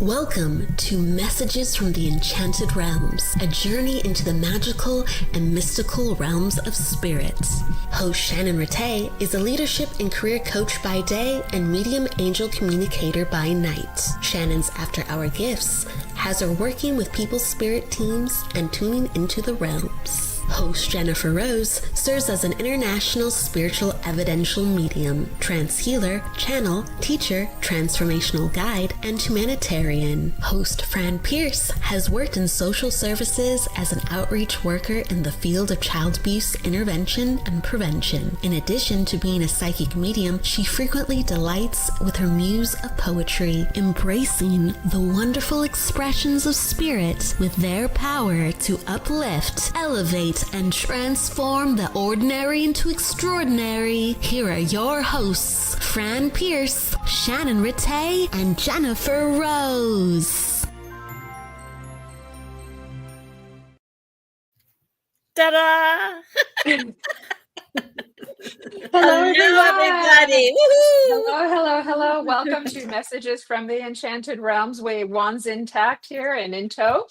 Welcome to Messages from the Enchanted Realms, a journey into the magical and mystical realms of spirit. Host Shannon Ratay is a leadership and career coach by day and medium angel communicator by night. Shannon's after-hour gifts has her working with people's spirit teams and tuning into the realms. Host Jennifer Rose serves as an international spiritual evidential medium, trance healer, channel, teacher, transformational guide, and humanitarian. Host Fran Pearce has worked in social services as an outreach worker in the field of child abuse intervention and prevention. In addition to being a psychic medium, she frequently delights with her muse of poetry, embracing the wonderful expressions of spirit with their power to uplift, elevate, and transform the ordinary into extraordinary. Here are your hosts, Fran Pearce, Shannon Ratay, and Jennifer Rose. Ta-da! Hello, everybody. Woohoo! Hello. Welcome to Messages from the Enchanted Realms. Wands intact here and in tow.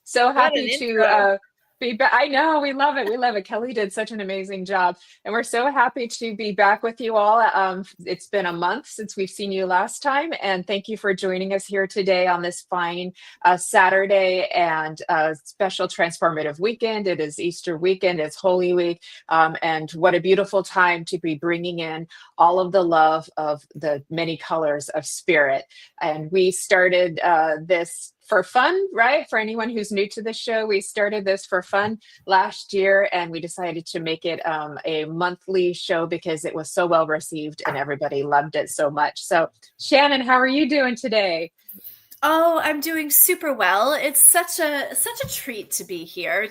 So happy to be back. I know, we love it. Kelly did such an amazing job. And we're so happy to be back with you all. It's been a month since we've seen you last time. And thank you for joining us here today on this fine Saturday and special transformative weekend. It is Easter weekend. It's Holy Week. And what a beautiful time to be bringing in all of the love of the many colors of spirit. And we started this for fun, right? For anyone who's new to the show, we started this for fun last year, and we decided to make it a monthly show because it was so well received and everybody loved it so much. So, Shannon, how are you doing today? Oh, I'm doing super well. It's such a treat to be here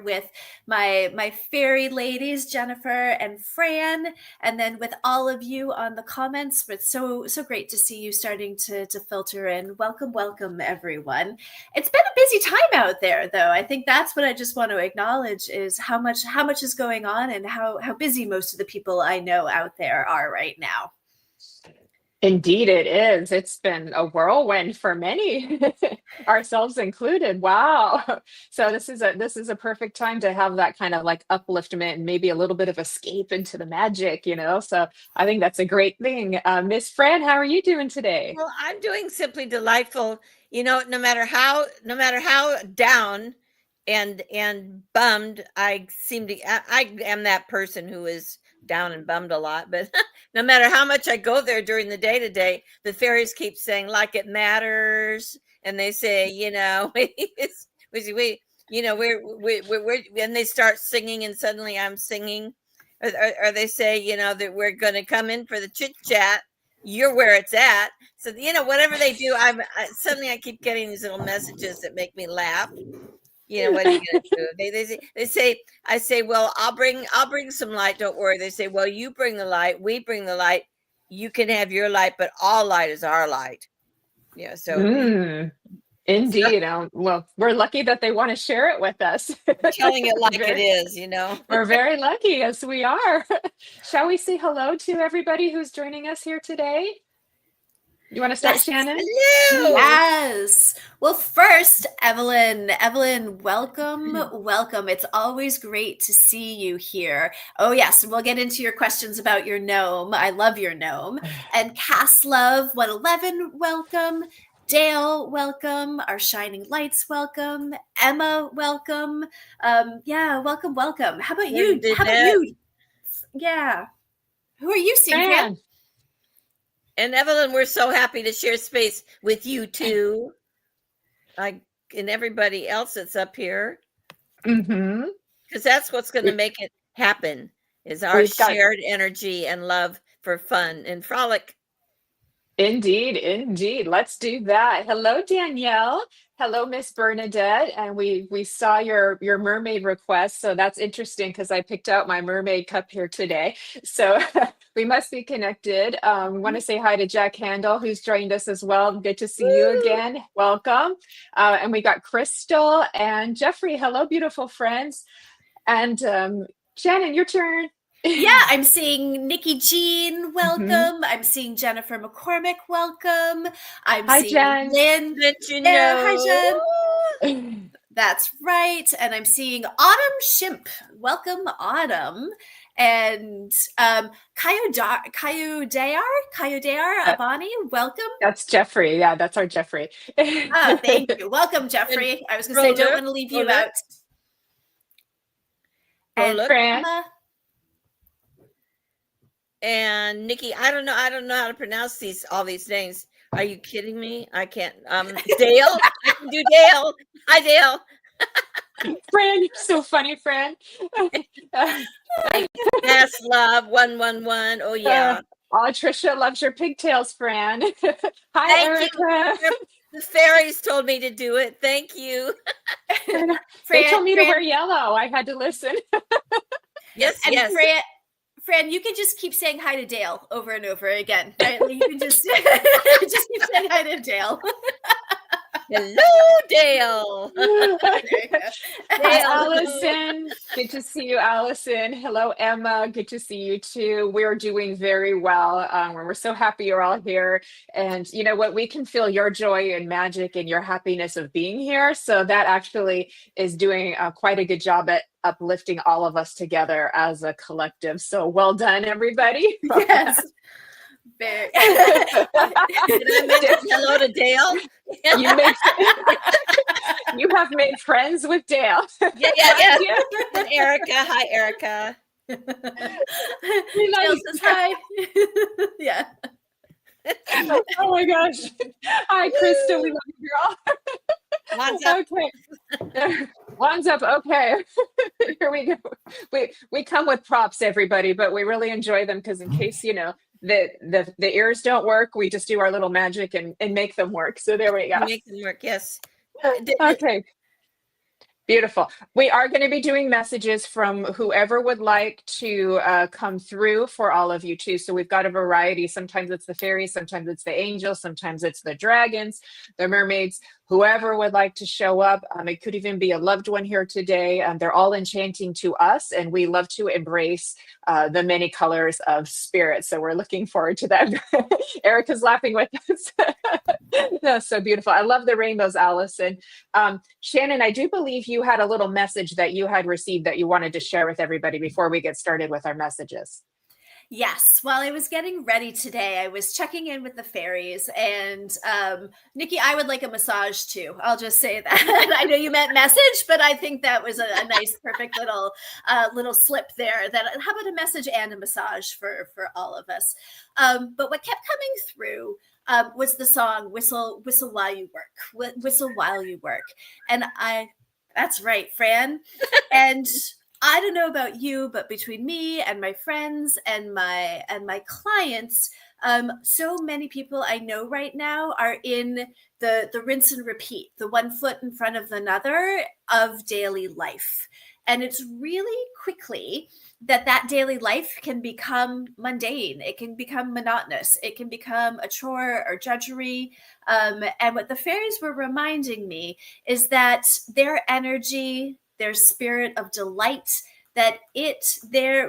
with my fairy ladies, Jennifer and Fran, and then with all of you on the comments. It's so great to see you starting to filter in. Welcome, everyone. It's been a busy time out there, though. I think that's what I just want to acknowledge is how much is going on and how busy most of the people I know out there are right now. Indeed, it is. It's been a whirlwind for many, ourselves included. Wow. So this is a perfect time to have that kind of like upliftment and maybe a little bit of escape into the magic, So I think that's a great thing. Miss Fran, how are you doing today? Well, I'm doing simply delightful. No matter how down and bummed I am that person who is down and bummed a lot, but no matter how much I go there during the day to day, the fairies keep saying like it matters, and they say, we're and they start singing, and suddenly I'm singing, or they say, that we're going to come in for the chit chat. You're where it's at. So whatever they do, suddenly I keep getting these little messages that make me laugh. What are you gonna do? They say, I say, well, I'll bring some light. Don't worry. They say, well, you bring the light. We bring the light. You can have your light, but all light is our light. So indeed. Well, we're lucky that they want to share it with us. Telling it like it is, We're very lucky, as we are. Shall we say hello to everybody who's joining us here today? You want to start, Shannon? Hello. Yes. Well, first, Evelyn, welcome. It's always great to see you here. Oh, yes. We'll get into your questions about your gnome. I love your gnome. And Cass Love 111, welcome. Dale, welcome. Our Shining Lights, welcome. Emma, welcome. Welcome. How about you? Yeah. Who are you seeing, Fran? And Evelyn, we're so happy to share space with you too, and everybody else that's up here. Because that's what's going to make it happen, is our shared energy and love for fun and frolic. Indeed. Let's do that. Hello, Danielle. Hello, Miss Bernadette. And we saw your mermaid request. So that's interesting because I picked out my mermaid cup here today. So we must be connected. We want to say hi to Jack Handel, who's joined us as well. Good to see you again. Welcome. And we got Crystal and Jeffrey. Hello, beautiful friends. And Shannon, your turn. Yeah, I'm seeing Nikki Jean, Mhm. welcome. I'm seeing Jennifer McCormick, welcome. I'm Hi, seeing Jen. Lynn. Let you Yeah, hi, know. Jen. That's right. And I'm seeing Autumn Shimp. Welcome, Autumn. And Kayodayar Abani, welcome. That's Jeffrey. Yeah, that's our Jeffrey. Oh, thank you. Welcome, Jeffrey. I was going to say, don't want to leave you out. And Fran. Emma. And Nikki, I don't know how to pronounce all these names. Are you kidding me? I can't. Dale, I can do Dale. Hi, Dale. Fran, you're so funny, Fran. Yes, love 111. Oh yeah. Oh, Trisha loves your pigtails, Fran. Hi, Thank Erica. you. The fairies told me to do it. Thank you. They told me to wear yellow. I had to listen. Yes, and yes. Fran, you can just keep saying hi to Dale over and over again, right? Like you can just just keep saying hi to Dale. Hello, Dale. Hi, Allison. Good to see you, Allison. Hello, Emma. Good to see you too. We're doing very well. We're so happy you're all here. And you know what? We can feel your joy and magic and your happiness of being here. So that actually is doing quite a good job at uplifting all of us together as a collective. So well done, everybody. Yes. Did I mention hello to Dale? You have made friends with Dale. Yeah. And Erica. Hi, Erica. Dale says hi. Yeah. Oh my gosh. Hi, Krista. We love you, girl. Wands up. Okay. Wands up. Okay. Here we go. We come with props, everybody, but we really enjoy them because in case, you know, the ears don't work, we just do our little magic and make them work. So there we go. Make them work, yes. Okay. Beautiful. We are going to be doing messages from whoever would like to come through for all of you too. So we've got a variety. Sometimes it's the fairies, sometimes it's the angels, sometimes it's the dragons, the mermaids, whoever would like to show up. It could even be a loved one here today. They're all enchanting to us, and we love to embrace the many colors of spirit. So we're looking forward to that. Erica's laughing with us. That's so beautiful. I love the rainbows, Allison. Shannon, I do believe you had a little message that you had received that you wanted to share with everybody before we get started with our messages. Yes. While I was getting ready today, I was checking in with the fairies, and Nikki, I would like a massage too. I'll just say that. I know you meant message, but I think that was a nice, perfect little slip there. That how about a message and a massage for all of us? But what kept coming through was the song "Whistle While You Work," "Whistle While You Work," and that's right, Fran, and. I don't know about you, but between me and my friends and my clients, so many people I know right now are in the rinse and repeat, the one foot in front of another of daily life. And it's really quickly that daily life can become mundane. It can become monotonous. It can become a chore or drudgery. And what the fairies were reminding me is that their energy, their spirit of delight, that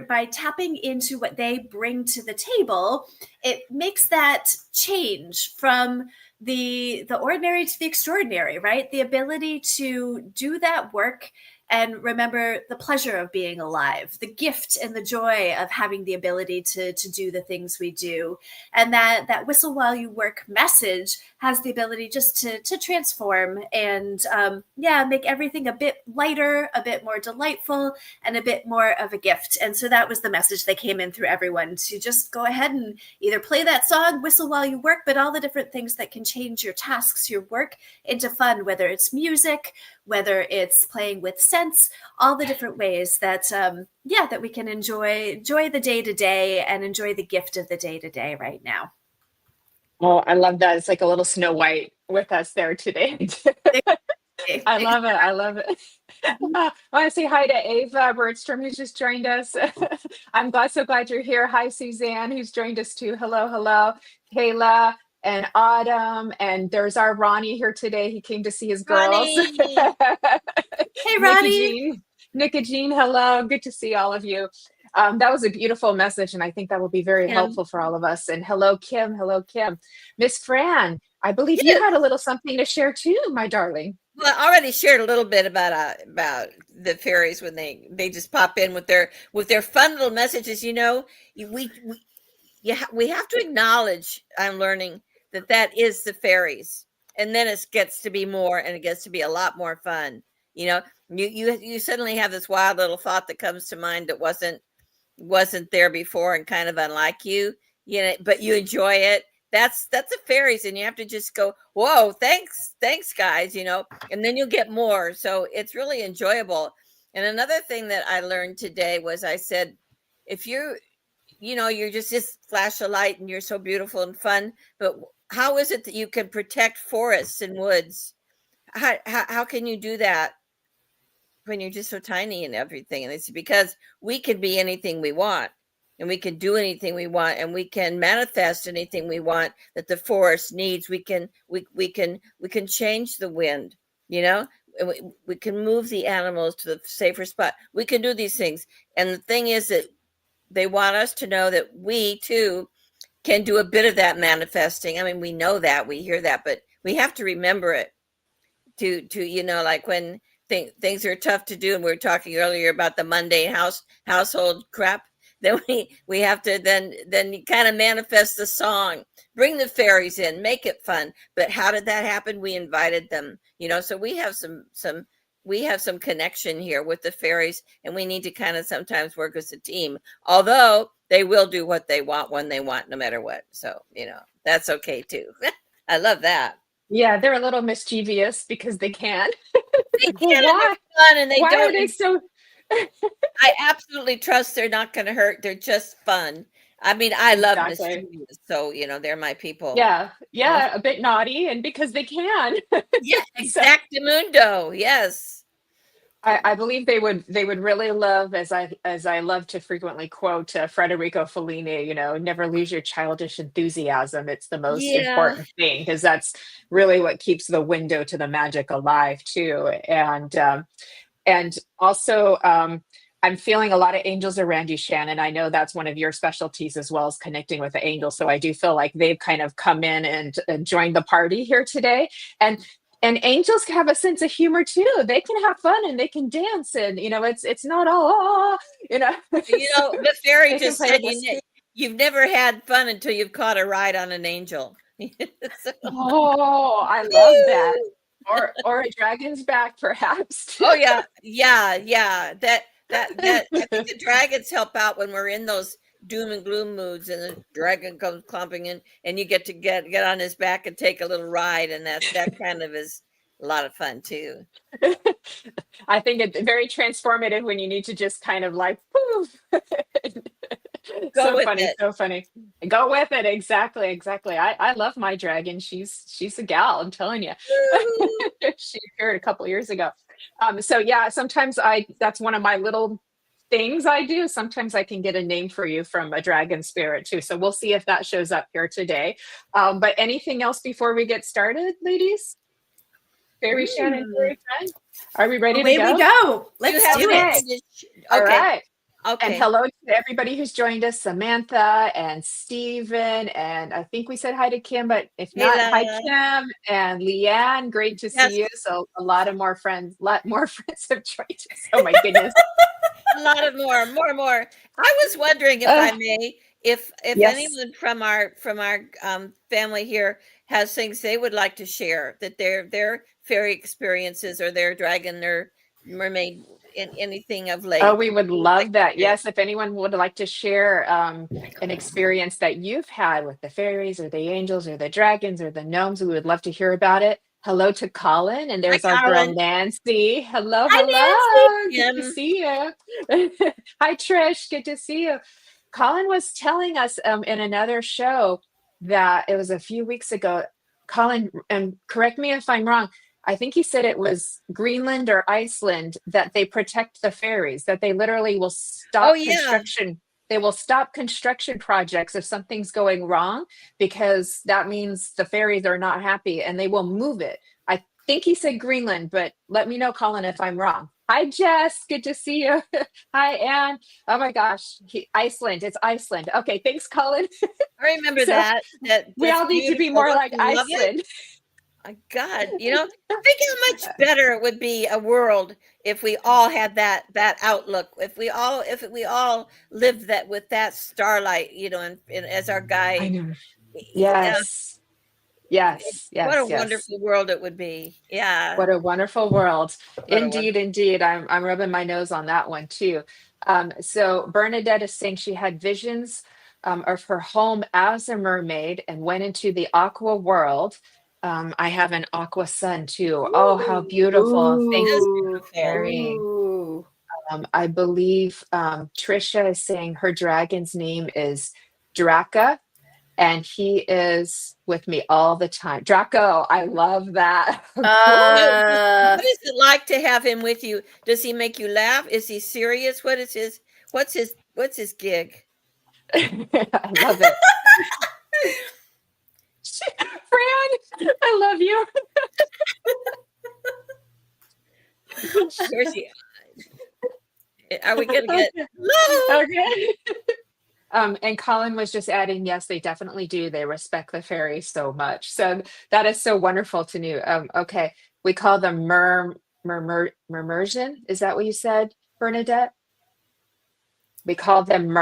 by tapping into what they bring to the table, it makes that change from the ordinary to the extraordinary, right? The ability to do that work and remember the pleasure of being alive, the gift and the joy of having the ability to do the things we do. And that whistle while you work message has the ability just to transform and make everything a bit lighter, a bit more delightful, and a bit more of a gift. And so that was the message that came in through everyone, to just go ahead and either play that song, whistle while you work, but all the different things that can change your tasks, your work into fun, whether it's music, whether it's playing with scents, all the different ways that that we can enjoy the day-to-day and enjoy the gift of the day-to-day right now. Oh, I love that. It's like a little Snow White with us there today. I love it. I love it. I want to say hi to Ava Bertstrom, who's just joined us. I'm so glad you're here. Hi, Suzanne, who's joined us too. Hello. Kayla and Autumn. And there's our Ronnie here today. He came to see his girls. Hey, Ronnie. Nikki Jean, hello. Good to see all of you. That was a beautiful message, and I think that will be very Kim. helpful for all of us. And hello, Kim. Hello, Kim. Miss Fran, I believe you Yes. had a little something to share too, my darling. Well, I already shared a little bit about the fairies when they just pop in with their fun little messages. You know, we have to acknowledge. I'm learning that is the fairies, and then it gets to be more, and it gets to be a lot more fun. You know, you suddenly have this wild little thought that comes to mind that wasn't there before and kind of unlike you know, but you enjoy it. That's the fairies, and you have to just go, whoa, thanks guys, you know, and then you'll get more. So it's really enjoyable. And another thing that I learned today was, I said, if you know, you're just flash a light and you're so beautiful and fun, but how is it that you can protect forests and woods? How can you do that when you're just so tiny and everything? And it's because we can be anything we want, and we can do anything we want, and we can manifest anything we want that the forest needs. We can change the wind, you know, and we can move the animals to the safer spot. We can do these things. And the thing is that they want us to know that we too can do a bit of that manifesting. I mean, we know that, we hear that, but we have to remember it to you know, like when things are tough to do, and we were talking earlier about the mundane household crap, then we have to then kind of manifest the song, bring the fairies in, make it fun. But how did that happen? We invited them, you know. So we have some connection here with the fairies, and we need to kind of sometimes work as a team, although they will do what they want when they want, no matter what. So, you know, that's okay too. I love that. Yeah, they're a little mischievous because they can. They can, and Why? they're fun, and they Why are don't. they so? I absolutely trust they're not going to hurt. They're just fun. I mean, I love Exactly. mischievous, so you know, they're my people. Yeah, yeah, a bit naughty, and because they can. Yeah, So exactamundo. Yes. I believe they would really love, as I love to frequently quote Federico Fellini, you know, never lose your childish enthusiasm. It's the most Yeah. important thing, because that's really what keeps the window to the magic alive too. And also, I'm feeling a lot of angels around you, Shannon. I know that's one of your specialties, as well as connecting with the angels. So I do feel like they've kind of come in and joined the party here today. And angels have a sense of humor too. They can have fun and they can dance, and you know, it's not all, you know. You know, the fairy They can just play said with us too. you've never had fun until you've caught a ride on an angel. So, Oh, I love that. Or a dragon's back, perhaps. oh yeah. I think the dragons help out when we're in those doom and gloom moods, and the dragon comes clumping in, and you get to get on his back and take a little ride, and that kind of is a lot of fun too. I think it's very transformative when you need to just kind of like, poof. Go So with funny, it. so funny. Go with it. Exactly, exactly. I love my dragon. She's a gal, I'm telling you. Woo! She appeared a couple years ago. So yeah, sometimes that's one of my little things I do. Sometimes I can get a name for you from a dragon spirit too. So we'll see if that shows up here today. But anything else before we get started, ladies? Fairy Shannon, Fairy Friend? Are we ready to Away go? we go. Do you Let's have do it. anything All okay. right. And Okay. hello to everybody who's joined us, Samantha and Stephen, and I think we said hi to Kim, but if not, hi Mila. Kim and Leanne. Great to Yes. see you. So a lot more friends have joined us. Oh my goodness. A lot of more. I was wondering, if I may, if Yes. anyone from our family here has things they would like to share, that their fairy experiences, or their dragon or mermaid, in anything of late. Oh, we would Like love that. to share. Yes, if anyone would like to share an experience that you've had with the fairies or the angels or the dragons or the gnomes, we would love to hear about it. Hello to Colin, and Hi, there's our girl Colin. Nancy. Hello, Hi, hello. Nancy. Good to see you. Hi, Trish. Good to see you. Colin was telling us in another show that it was a few weeks ago. Colin, and correct me if I'm wrong, I think he said it was Greenland or Iceland that they protect the fairies, that they literally will stop Oh yeah. construction. They will stop construction projects if something's going wrong, because that means the fairies are not happy, and they will move it. think he said Greenland, but let me know, Colin, if I'm wrong. Hi, Jess. Good to see you. Hi, Anne. Oh my gosh, Iceland. It's Iceland. Okay, thanks, Colin. I remember So that. we That's all need to be beautiful. more Don't like you love it? Iceland. My God, think how much better it would be a world if we all had that outlook. If we all lived that with that starlight, as our I guide. know. Yeah, Yes. Yes. what a Yes. Yes. wonderful world it would be. Yeah, What a wonderful world. what a wonderful. Indeed, indeed. I'm rubbing my nose on that one too. So Bernadette is saying she had visions of her home as a mermaid and went into the aqua world. I have an aqua sun too. Oh, how beautiful. Thank It is you, Ooh. beautiful. Mary. Ooh. I believe Trisha is saying her dragon's name is Draka, and he is with me all the time. Draco, I love that. Cool. Uh, What is it like to have him with you? Does he make you laugh? Is he serious? What's his gig? I love it. Fran, I love you. Where's he? Are we gonna get? Okay. And Colin was just adding, yes, they definitely do. They respect the fairies so much. So that is so wonderful to know. Okay, we call them mermersion. Is that what you said, Bernadette? We call them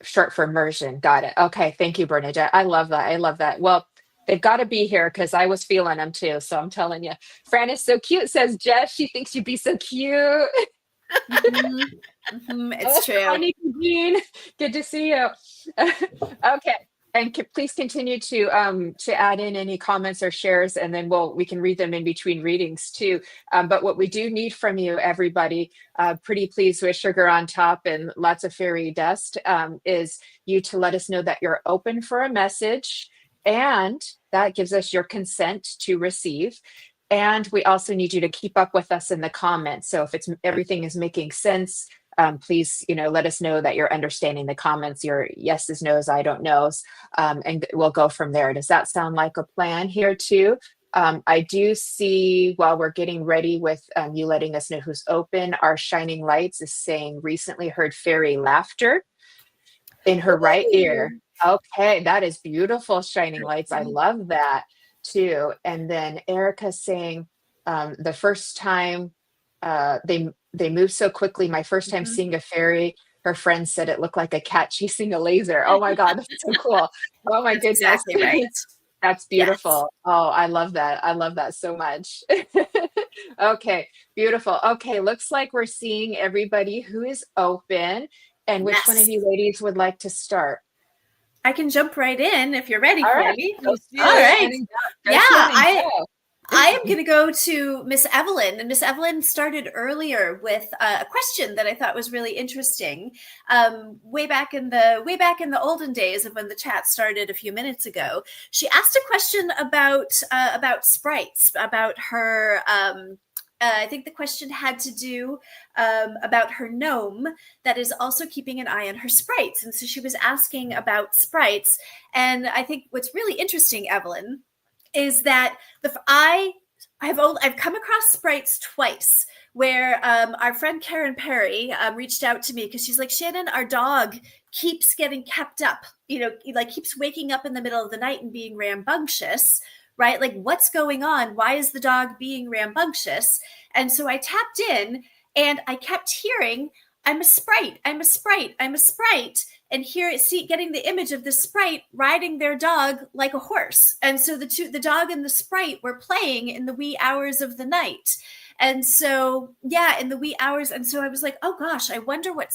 short for immersion. Got it. Okay, thank you, Bernadette. I love that. I love that. Well, they've got to be here because I was feeling them too. So I'm telling you, Fran is so cute, says Jess. She thinks you'd be so cute. it's true. Hi, Nikki Jean. Good to see you. Okay. And please continue to add in any comments or shares, and then we can read them in between readings too. But what we do need from you, everybody, pretty please with sugar on top and lots of fairy dust, is you to let us know that you're open for a message, and that gives us your consent to receive. And we also need you to keep up with us in the comments. So if everything is making sense, please, let us know that you're understanding the comments, your yeses, nos, I don't knows, and we'll go from there. Does that sound like a plan here too? I do see while we're getting ready with you letting us know who's open, our Shining Lights is saying recently heard fairy laughter in her right ear. Okay, that is beautiful, Shining Lights. I love that too. And then Erica saying the first time they move so quickly. My first time seeing a fairy, her friend said it looked like a cat chasing a laser. Oh my God, that's so cool. Oh my goodness. Exactly right. That's beautiful. Yes. Oh, I love that. I love that so much. Okay, beautiful. Okay, looks like we're seeing everybody who is open. And which one of you ladies would like to start? I can jump right in if you're ready All for right. me. All right. Yeah, I am going to go to Miss Evelyn, and Miss Evelyn started earlier with a question that I thought was really interesting. Way back in the olden days of when the chat started a few minutes ago, she asked a question about sprites, about her. I think the question had to do about her gnome that is also keeping an eye on her sprites, and so she was asking about sprites. And I think what's really interesting, Evelyn, is that I've come across sprites twice where our friend Karen Perry reached out to me because she's like, Shannon, our dog keeps getting kept up, like keeps waking up in the middle of the night and being rambunctious, right? Like, what's going on? Why is the dog being rambunctious? And so I tapped in and I kept hearing, I'm a sprite, I'm a sprite, I'm a sprite. And getting the image of the sprite riding their dog like a horse. And so the dog and the sprite were playing in the wee hours of the night. And so, in the wee hours. And so I was like, oh gosh, I wonder what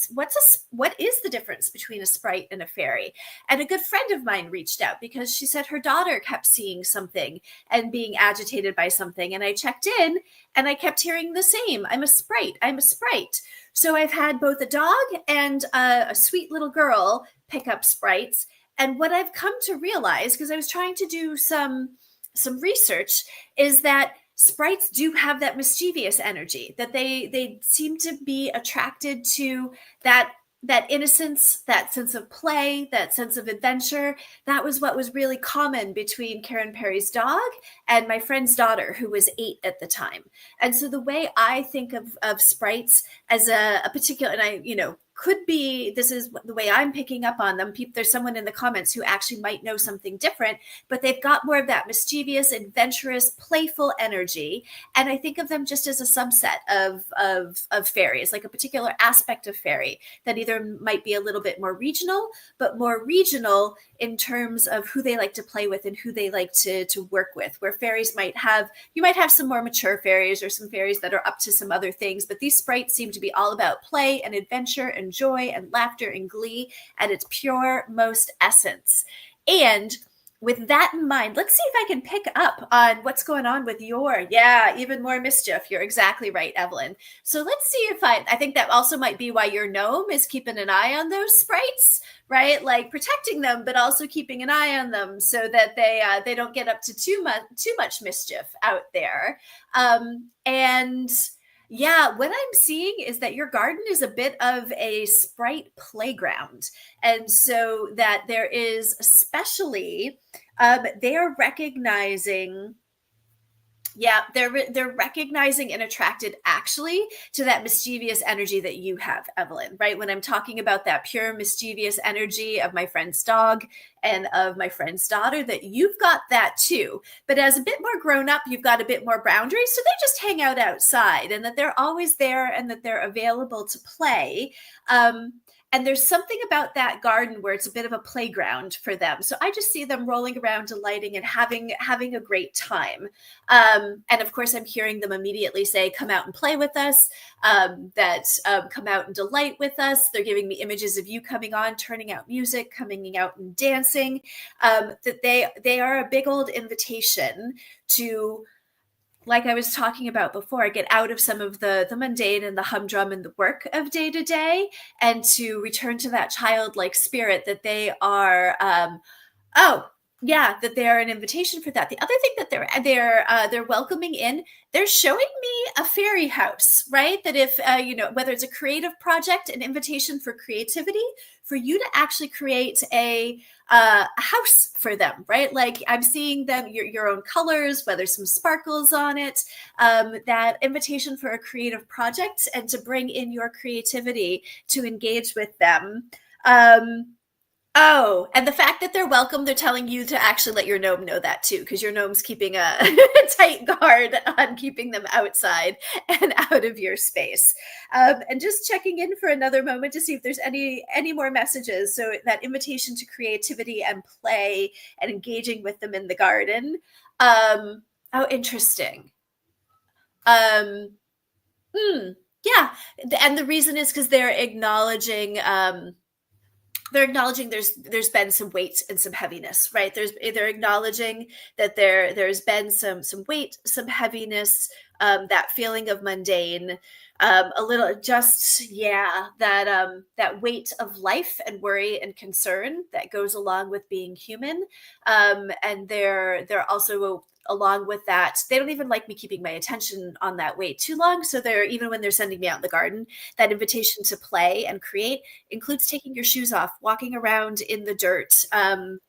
is the difference between a sprite and a fairy? And a good friend of mine reached out because she said her daughter kept seeing something and being agitated by something. And I checked in and I kept hearing the same. I'm a sprite. I'm a sprite. So I've had both a dog and a sweet little girl pick up sprites. And what I've come to realize, because I was trying to do some research, is that sprites do have that mischievous energy, that they seem to be attracted to that that innocence, that sense of play, that sense of adventure, that was what was really common between Karen Perry's dog and my friend's daughter, who was 8 at the time. And so the way I think of sprites as a particular, and I, could be, this is the way I'm picking up on them. There's someone in the comments who actually might know something different, but they've got more of that mischievous, adventurous, playful energy. And I think of them just as a subset of fairies, like a particular aspect of fairy that either might be a little bit more regional, but more regional in terms of who they like to play with and who they like to work with. Where fairies you might have some more mature fairies or some fairies that are up to some other things, but these sprites seem to be all about play and adventure and joy and laughter and glee at its pure most essence. And with that in mind, let's see if I can pick up on what's going on with even more mischief. You're exactly right, Evelyn. So let's see if I think that also might be why your gnome is keeping an eye on those sprites, right? Like protecting them, but also keeping an eye on them so that they don't get up to too much mischief out there. And yeah, what I'm seeing is that your garden is a bit of a sprite playground. And so that there is especially, they are recognizing, they're recognizing and attracted actually to that mischievous energy that you have, Evelyn, right? When I'm talking about that pure mischievous energy of my friend's dog and of my friend's daughter, that you've got that too. But as a bit more grown up, you've got a bit more boundaries. So they just hang out outside, and that they're always there and that they're available to play. And there's something about that garden where it's a bit of a playground for them. So I just see them rolling around, delighting and having a great time. And of course, I'm hearing them immediately say, come out and play with us, come out and delight with us. They're giving me images of you coming on, turning out music, coming out and dancing, that they are a big old invitation to, like I was talking about before, get out of some of the mundane and the humdrum and the work of day to day, and to return to that childlike spirit that they are. That they're an invitation for that. The other thing that they're welcoming in, they're showing me a fairy house, right? That if whether it's a creative project, an invitation for creativity, for you to actually create a house for them, right? Like I'm seeing them, your own colors, whether some sparkles on it, that invitation for a creative project and to bring in your creativity to engage with them. Oh, and the fact that they're welcome, they're telling you to actually let your gnome know that too, because your gnome's keeping a tight guard on keeping them outside and out of your space. And just checking in for another moment to see if there's any more messages. So that invitation to creativity and play and engaging with them in the garden. Oh, interesting. Yeah. And the reason is because they're acknowledging there's been some weight and some heaviness, right? They're acknowledging that there's been some weight, some heaviness, that feeling of mundane, a little that weight of life and worry and concern that goes along with being human. And they're also, along with that, they don't even like me keeping my attention on that weight too long. So even when they're sending me out in the garden, that invitation to play and create includes taking your shoes off, walking around in the dirt, and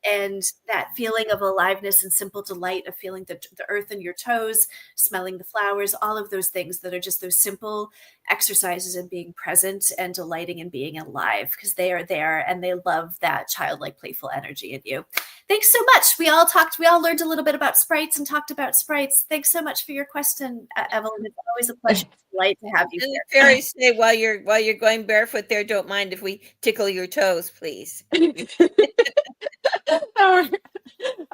that feeling of aliveness and simple delight of feeling the earth in your toes, smelling the flowers, all of those things that are just those simple exercises in being present and delighting and being alive, because they are there and they love that childlike playful energy in you. Thanks so much. We all learned a little bit about sprites and talked about sprites. Thanks so much for your question, Evelyn. It's always a pleasure and delight to have you And here. the fairies say while you're going barefoot there, don't mind if we tickle your toes, please.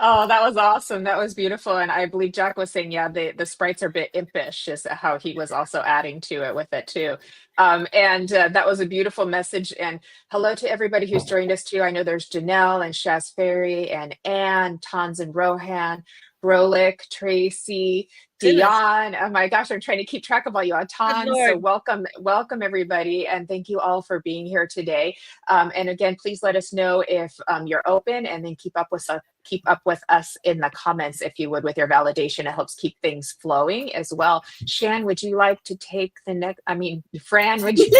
Oh, that was awesome. That was beautiful. And I believe Jack was saying, the sprites are a bit impish, is how he was also adding to it with it too. And that was a beautiful message. And hello to everybody who's joined us too. I know there's Janelle and Shaz Ferry and Anne, Tons and Rohan, Brolick, Tracy, Dion. Oh my gosh, I'm trying to keep track of all you on Tons. So welcome everybody. And thank you all for being here today. And again, please let us know if you're open, and then keep up with us in the comments, if you would, with your validation. It helps keep things flowing as well. Shan, would you like to take the next? Fran, would you?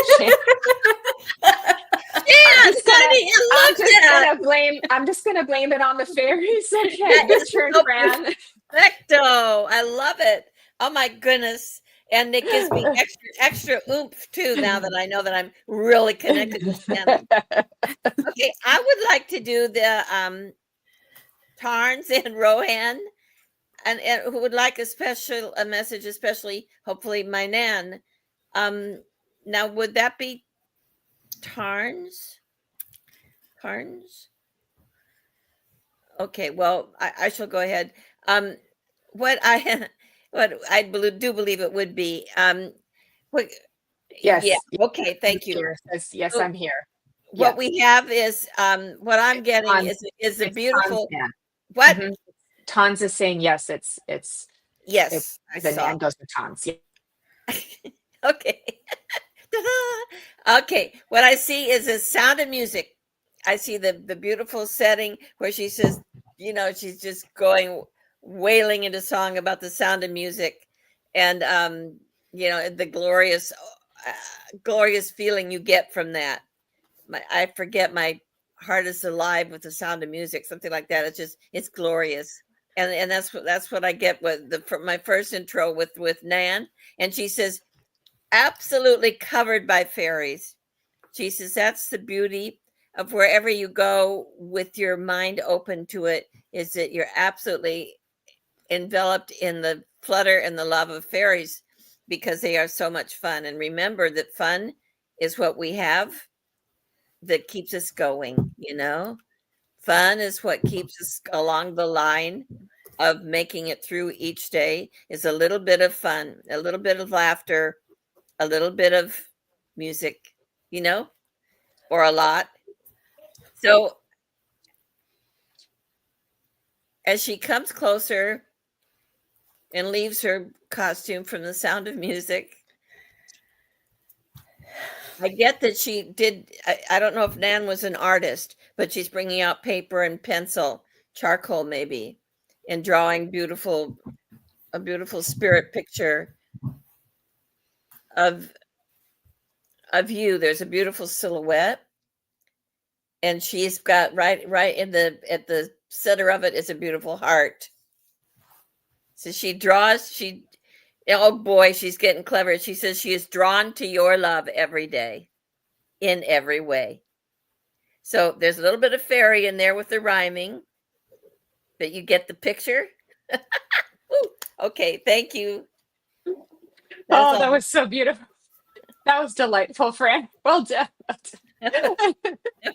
Yeah, Sunny, I love that. I'm just gonna blame it on the fairies. Okay, That your is turn, so Fran. perfecto. I love it. Oh my goodness. And it gives me extra oomph too, now that I know that I'm really connected with Shannon. Okay, I would like to do the Tarns and Rohan, and who would like a message, especially hopefully my Nan. Now would that be Tarns? Tarns? Okay, well, I shall go ahead. What I what I do believe it would be. What, yeah. Yes. Okay. Thank you. Here says, yes, So I'm here. what Yes. we have is what I'm getting is a beautiful. What? Mm-hmm. Tons is saying yes. Yes, I the saw. Nan goes with Tons. Yeah. Okay. Okay. What I see is a Sound of Music. I see the beautiful setting where she says, she's just going wailing into song about the sound of music, and the glorious feeling you get from that. I forget, my heart is alive with the sound of music, something like that. It's glorious. And that's what I get with my first intro with Nan, and she says, absolutely covered by fairies. She says that's the beauty of wherever you go with your mind open to it, is that you're absolutely enveloped in the flutter and the love of fairies, because they are so much fun. And remember that fun is what we have that keeps us going. Fun is what keeps us along the line of making it through each day, is a little bit of fun, a little bit of laughter, a little bit of music, or a lot. So as she comes closer and leaves her costume from the Sound of Music, I get that she did. I don't know if Nan was an artist, but she's bringing out paper and pencil, charcoal maybe, and drawing a beautiful spirit picture of you. There's a beautiful silhouette, and she's got right at the center of it is a beautiful heart. So oh boy, she's getting clever. She says she is drawn to your love every day, in every way. So there's a little bit of fairy in there with the rhyming, but you get the picture. Okay, thank you. That was so beautiful. That was delightful, Fran. Well done. That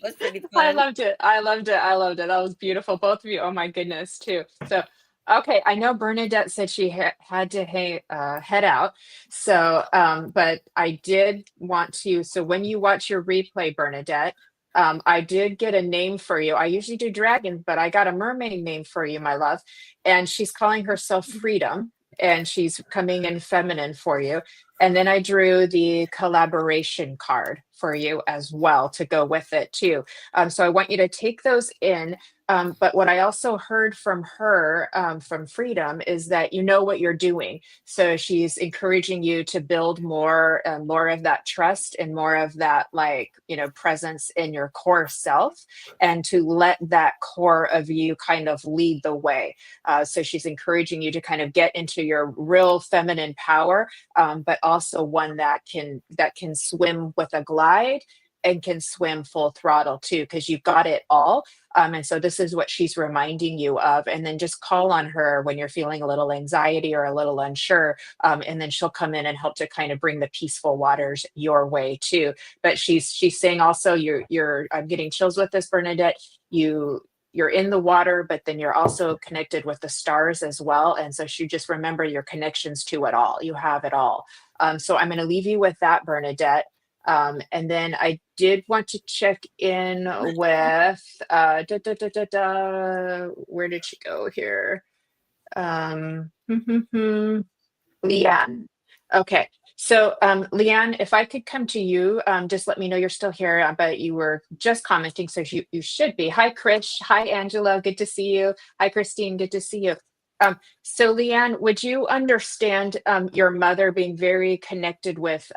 was pretty fun. I loved it. That was beautiful. Both of you. Oh my goodness, too. So, okay. I know Bernadette said she had to head out. So, but I did want to. So when you watch your replay, Bernadette, I did get a name for you. I usually do dragons, but I got a mermaid name for you, my love. And she's calling herself Freedom. And she's coming in feminine for you. And then I drew the collaboration card for you as well to go with it too. So I want you to take those in. But what I also heard from her, from Freedom, is that you know what you're doing. So she's encouraging you to build more of that trust and more of that, presence in your core self, and to let that core of you kind of lead the way. So she's encouraging you to kind of get into your real feminine power, but also one that can swim with a glide and can swim full throttle too, because you've got it all. And so this is what she's reminding you of. And then just call on her when you're feeling a little anxiety or a little unsure. And then she'll come in and help to kind of bring the peaceful waters your way too. But she's saying also, I'm getting chills with this, Bernadette. You're in the water, but then you're also connected with the stars as well. And so she just remember your connections to it all. You have it all. So I'm going to leave you with that, Bernadette. And then I did want to check in with, where did she go here? Leanne. Okay. So, Leanne, if I could come to you, just let me know you're still here, but you were just commenting, so you should be. Hi, Krish. Hi, Angela. Good to see you. Hi, Christine. Good to see you. So Leanne, would you understand your mother being very connected with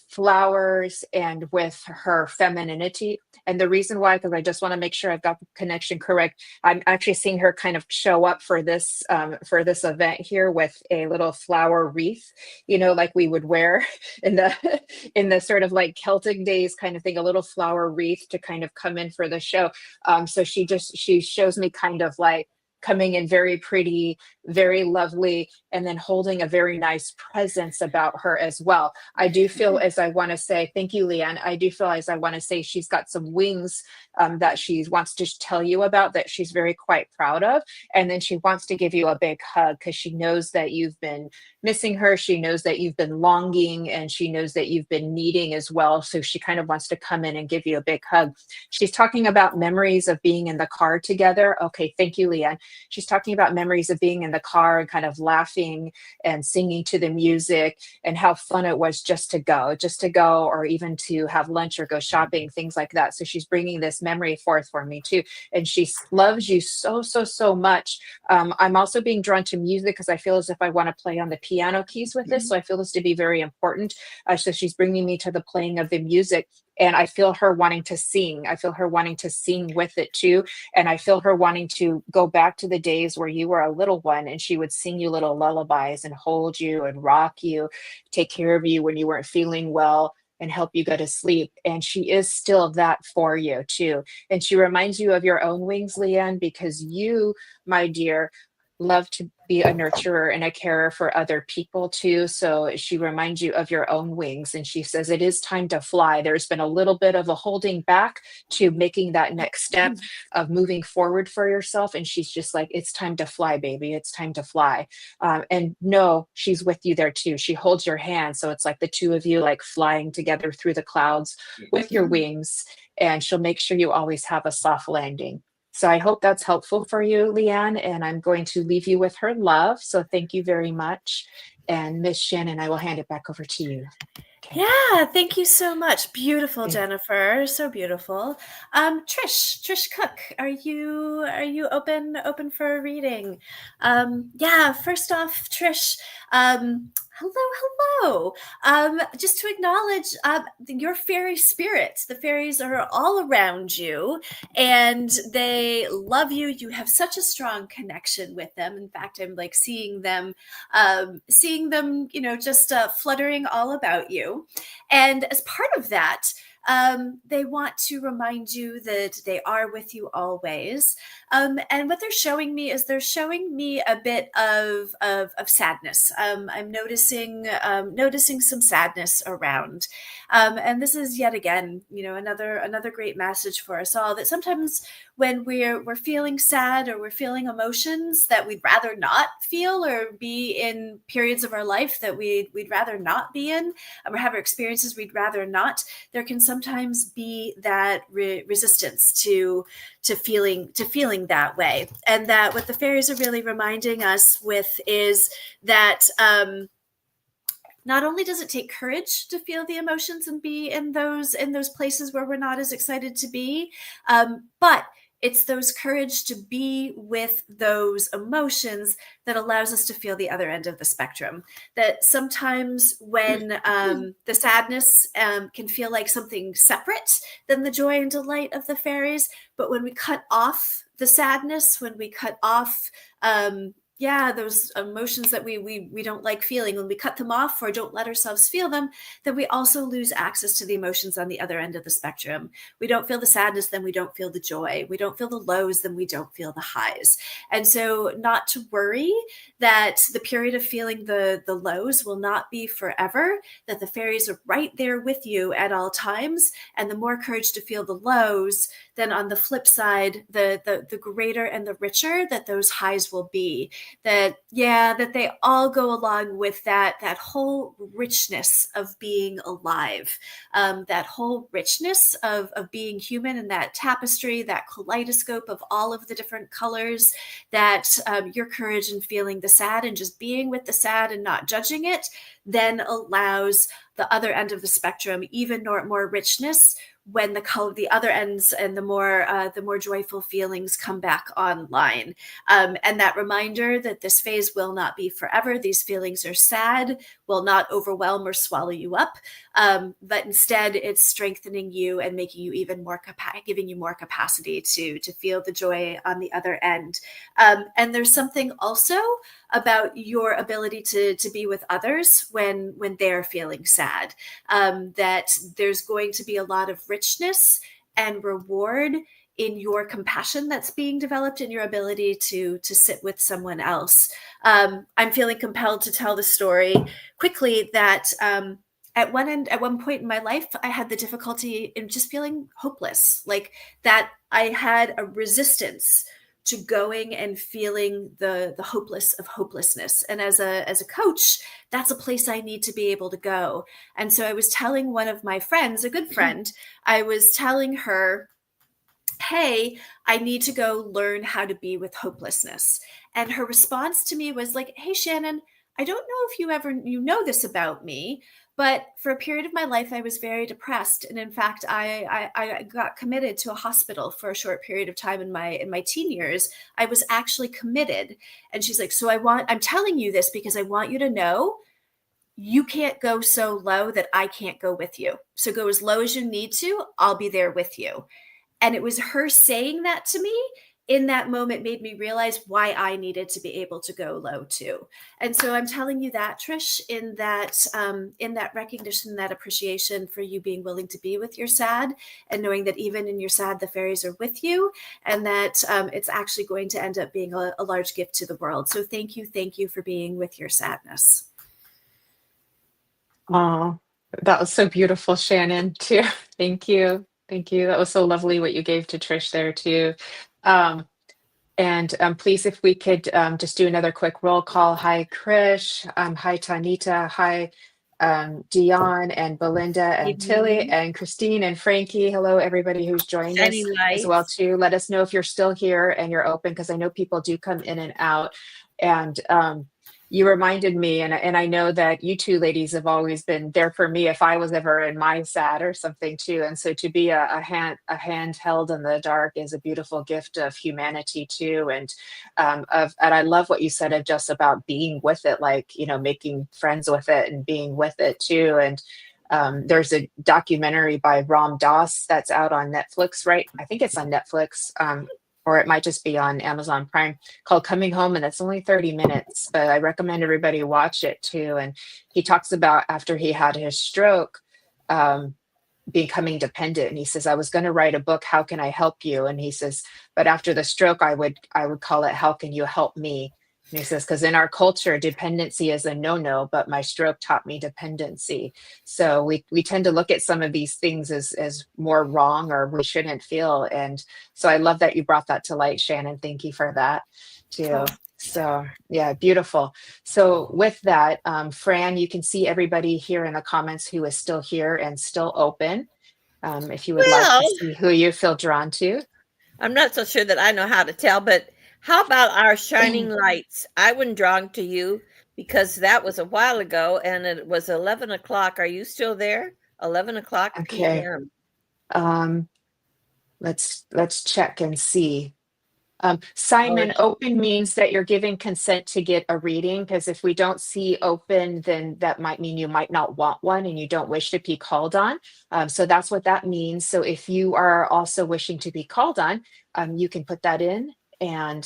flowers and with her femininity? And the reason why, because I just want to make sure I've got the connection correct. I'm actually seeing her kind of show up for this event here with a little flower wreath, like we would wear in the in the sort of like Celtic days kind of thing, a little flower wreath to kind of come in for the show. So she shows me kind of like coming in very pretty, very lovely, and then holding a very nice presence about her as well. I do feel as I want to say, thank you, Leanne. I do feel as I want to say she's got some wings that she wants to tell you about that she's very quite proud of. And then she wants to give you a big hug because she knows that you've been missing her. She knows that you've been longing and she knows that you've been needing as well. So she kind of wants to come in and give you a big hug. She's talking about memories of being in the car together. Okay, thank you, Leanne. She's talking about memories of being in the car and kind of laughing and singing to the music and how fun it was just to go, or even to have lunch or go shopping, things like that. So she's bringing this memory forth for me too. And she loves you so, so, so much. I'm also being drawn to music because I feel as if I want to play on the piano keys with this. So I feel this to be very important. So she's bringing me to the playing of the music. And I feel her wanting to sing. I feel her wanting to sing with it too. And I feel her wanting to go back to the days where you were a little one and she would sing you little lullabies and hold you and rock you, take care of you when you weren't feeling well and help you go to sleep. And she is still that for you too. And she reminds you of your own wings, Leanne, because you, my dear, love to be a nurturer and a carer for other people too. So she reminds you of your own wings. And she says, it is time to fly. There's been a little bit of a holding back to making that next step of moving forward for yourself. And she's just like, it's time to fly, baby. It's time to fly. And no, she's with you there too. She holds your hand. So it's like the two of you like flying together through the clouds with your wings. And she'll make sure you always have a soft landing. So I hope that's helpful for you, Leanne, and I'm going to leave you with her love. So thank you very much. And Miss Shannon, I will hand it back over to you. Okay. Yeah, thank you so much. Beautiful, Jennifer. So beautiful. Trish Cook, are you open for a reading? Yeah, first off, Trish, hello. Just to acknowledge your fairy spirits. The fairies are all around you and they love you. You have such a strong connection with them. In fact, I'm like seeing them, just fluttering all about you. And as part of that, they want to remind you that they are with you always. And what they're showing me is they're showing me a bit of sadness. I'm noticing some sadness around. And this is yet again, another great message for us all, that sometimes when we're feeling sad or we're feeling emotions that we'd rather not feel, or be in periods of our life that we'd rather not be in, or have experiences we'd rather not, there can sometimes be that resistance to feeling that way. And that what the fairies are really reminding us with is that not only does it take courage to feel the emotions and be in those places where we're not as excited to be, but it's those courage to be with those emotions that allows us to feel the other end of the spectrum. That sometimes when the sadness can feel like something separate than the joy and delight of the fairies, but when we cut off the sadness, when we cut off those emotions that we don't like feeling, when we cut them off or don't let ourselves feel them, then we also lose access to the emotions on the other end of the spectrum. We don't feel the sadness, then we don't feel the joy. We don't feel the lows, then we don't feel the highs. And so not to worry that the period of feeling the lows will not be forever, that the fairies are right there with you at all times. And the more courage to feel the lows, then on the flip side, the greater and the richer that those highs will be. That they all go along with that whole richness of being alive, that whole richness of being human, and that tapestry, that kaleidoscope of all of the different colors, that your courage in feeling the sad and just being with the sad and not judging it then allows the other end of the spectrum even more richness, when the other ends and the more joyful feelings come back online. And that reminder that this phase will not be forever. These feelings are sad, will not overwhelm or swallow you up, but instead it's strengthening you and making you even more giving you more capacity to feel the joy on the other end. And there's something also about your ability to be with others when they're feeling sad, that there's going to be a lot of richness and reward in your compassion that's being developed, in your ability to sit with someone else. I'm feeling compelled to tell the story quickly that at one point in my life, I had the difficulty in just feeling hopeless, like that I had a resistance to going and feeling the hopeless of hopelessness. And as a coach, that's a place I need to be able to go. And so I was telling one of my friends, a good friend, I was telling her, hey, I need to go learn how to be with hopelessness. And her response to me was like, hey, Shannon, I don't know if you know this about me, but for a period of my life, I was very depressed. And in fact, I got committed to a hospital for a short period of time in my teen years. I was actually committed. And she's like, so I'm telling you this because I want you to know you can't go so low that I can't go with you. So go as low as you need to. I'll be there with you. And it was her saying that to me in that moment made me realize why I needed to be able to go low too. And so I'm telling you that, Trish, in that recognition, that appreciation for you being willing to be with your sad, and knowing that even in your sad, the fairies are with you, and that it's actually going to end up being a large gift to the world. So thank you for being with your sadness. Oh, that was so beautiful, Shannon, too. Thank you. Thank you. That was so lovely what you gave to Trish there, too. And please, if we could just do another quick roll call. Hi, Krish. Hi, Tanita. Hi, Dion and Belinda and Tilly and Christine and Frankie. Hello, everybody who's joined us as well, too. Let us know if you're still here and you're open, because I know people do come in and out. And you reminded me, and I know that you two ladies have always been there for me if I was ever in my sad or something too. And so to be a hand held in the dark is a beautiful gift of humanity too. And I love what you said of just about being with it, like, making friends with it and being with it too. And there's a documentary by Ram Dass that's out on Netflix, right? I think it's on Netflix. Or it might just be on Amazon Prime, called Coming Home. And it's only 30 minutes, but I recommend everybody watch it too. And he talks about after he had his stroke, becoming dependent. And he says, I was going to write a book, How Can I Help You? And he says, but after the stroke, I would call it, How Can You Help Me? And he says, because in our culture, dependency is a no-no, but my stroke taught me dependency. So we tend to look at some of these things as more wrong, or we shouldn't feel. And so I love that you brought that to light, Shannon. Thank you for that too. Oh. So yeah, beautiful. So with that, Fran, you can see everybody here in the comments who is still here and still open. If you would like to see who you feel drawn to. I'm not so sure that I know how to tell, but how about our shining lights? I wasn't drawn to you because that was a while ago and it was 11 o'clock. Are you still there? 11 o'clock p.m. Let's check and see. Simon, open means that you're giving consent to get a reading, because if we don't see open, then that might mean you might not want one and you don't wish to be called on. So that's what that means. So if you are also wishing to be called on, you can put that in, and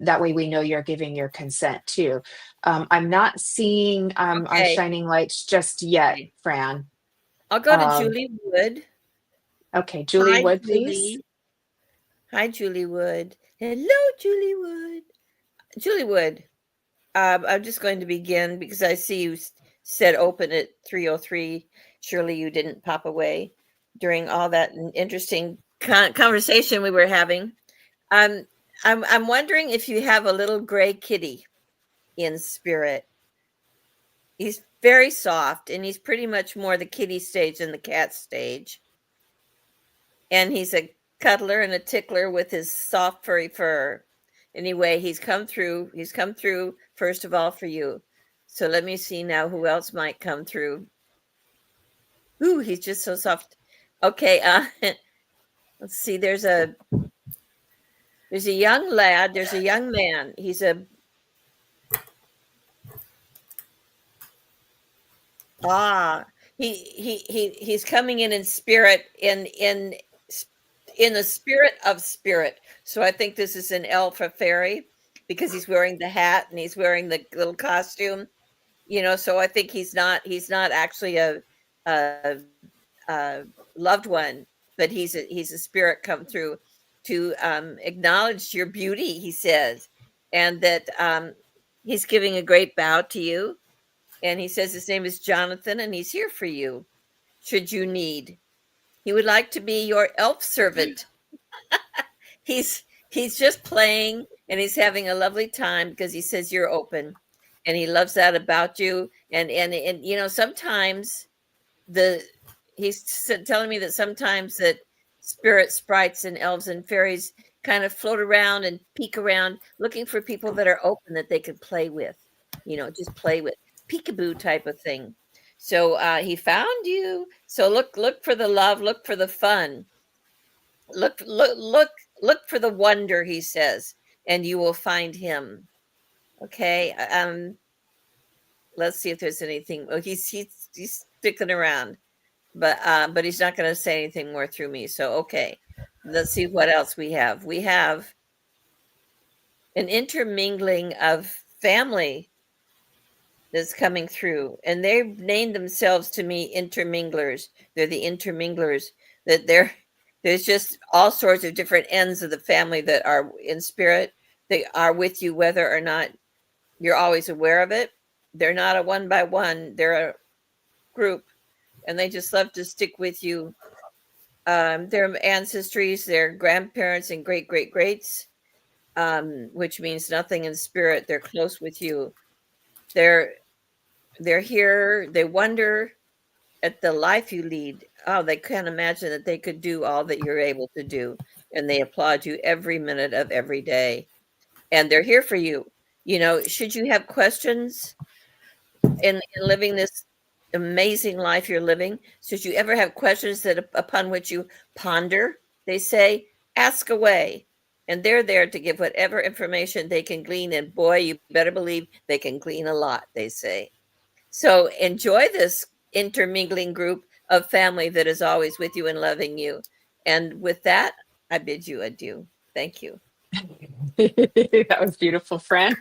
that way we know you're giving your consent too. I'm not seeing our shining lights just yet, Fran. I'll go to Julie Wood. Okay, Julie Wood, Julie. please. Hi, Julie Wood. Hello, Julie Wood. Julie Wood, I'm just going to begin because I see you said open at 3:03. Surely you didn't pop away during all that interesting conversation we were having. I'm wondering if you have a little gray kitty in spirit. He's very soft, and he's pretty much more the kitty stage than the cat stage. And he's a cuddler and a tickler with his soft furry fur. Anyway, he's come through first of all for you. So let me see now who else might come through. Ooh, he's just so soft. Okay, let's see. There's a young lad. There's a young man. He's coming in spirit, in the spirit of spirit. So I think this is an elf or fairy because he's wearing the hat and he's wearing the little costume. So I think he's not actually a, a loved one, but he's a spirit come through to acknowledge your beauty, he says, and that he's giving a great bow to you. And he says his name is Jonathan, and he's here for you should you need. He would like to be your elf servant. He's just playing, and he's having a lovely time because he says you're open, and he loves that about you. And sometimes he's telling me that sometimes that spirit sprites and elves and fairies kind of float around and peek around looking for people that are open that they can play with, just play with, peekaboo type of thing. So he found you. So look for the love, look for the fun, look for the wonder, he says, and you will find him. Okay. Let's see if there's anything. Oh, he's sticking around, but he's not going to say anything more through me. So okay, let's see what else we have. We have an intermingling of family that's coming through, and they've named themselves to me interminglers. They're the interminglers. That there's just all sorts of different ends of the family that are in spirit. They are with you whether or not you're always aware of it. They're not a one by one, they're a group, and they just love to stick with you. Their ancestries, their grandparents and greats, which means nothing in spirit. They're close with you. They're here. They wonder at the life you lead. Oh, they can't imagine that they could do all that you're able to do, and they applaud you every minute of every day. And they're here for you. Should you have questions in living this amazing life you're living, should you ever have questions that upon which you ponder, they say, ask away. And they're there to give whatever information they can glean. And boy, you better believe they can glean a lot, they say. So enjoy this intermingling group of family that is always with you and loving you. And with that, I bid you adieu. Thank you. That was beautiful, Fran.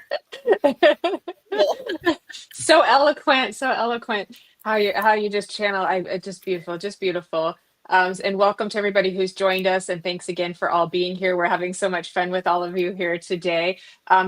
So eloquent, so eloquent. How you just channel. Just beautiful. And welcome to everybody who's joined us, and thanks again for all being here. We're having so much fun with all of you here today.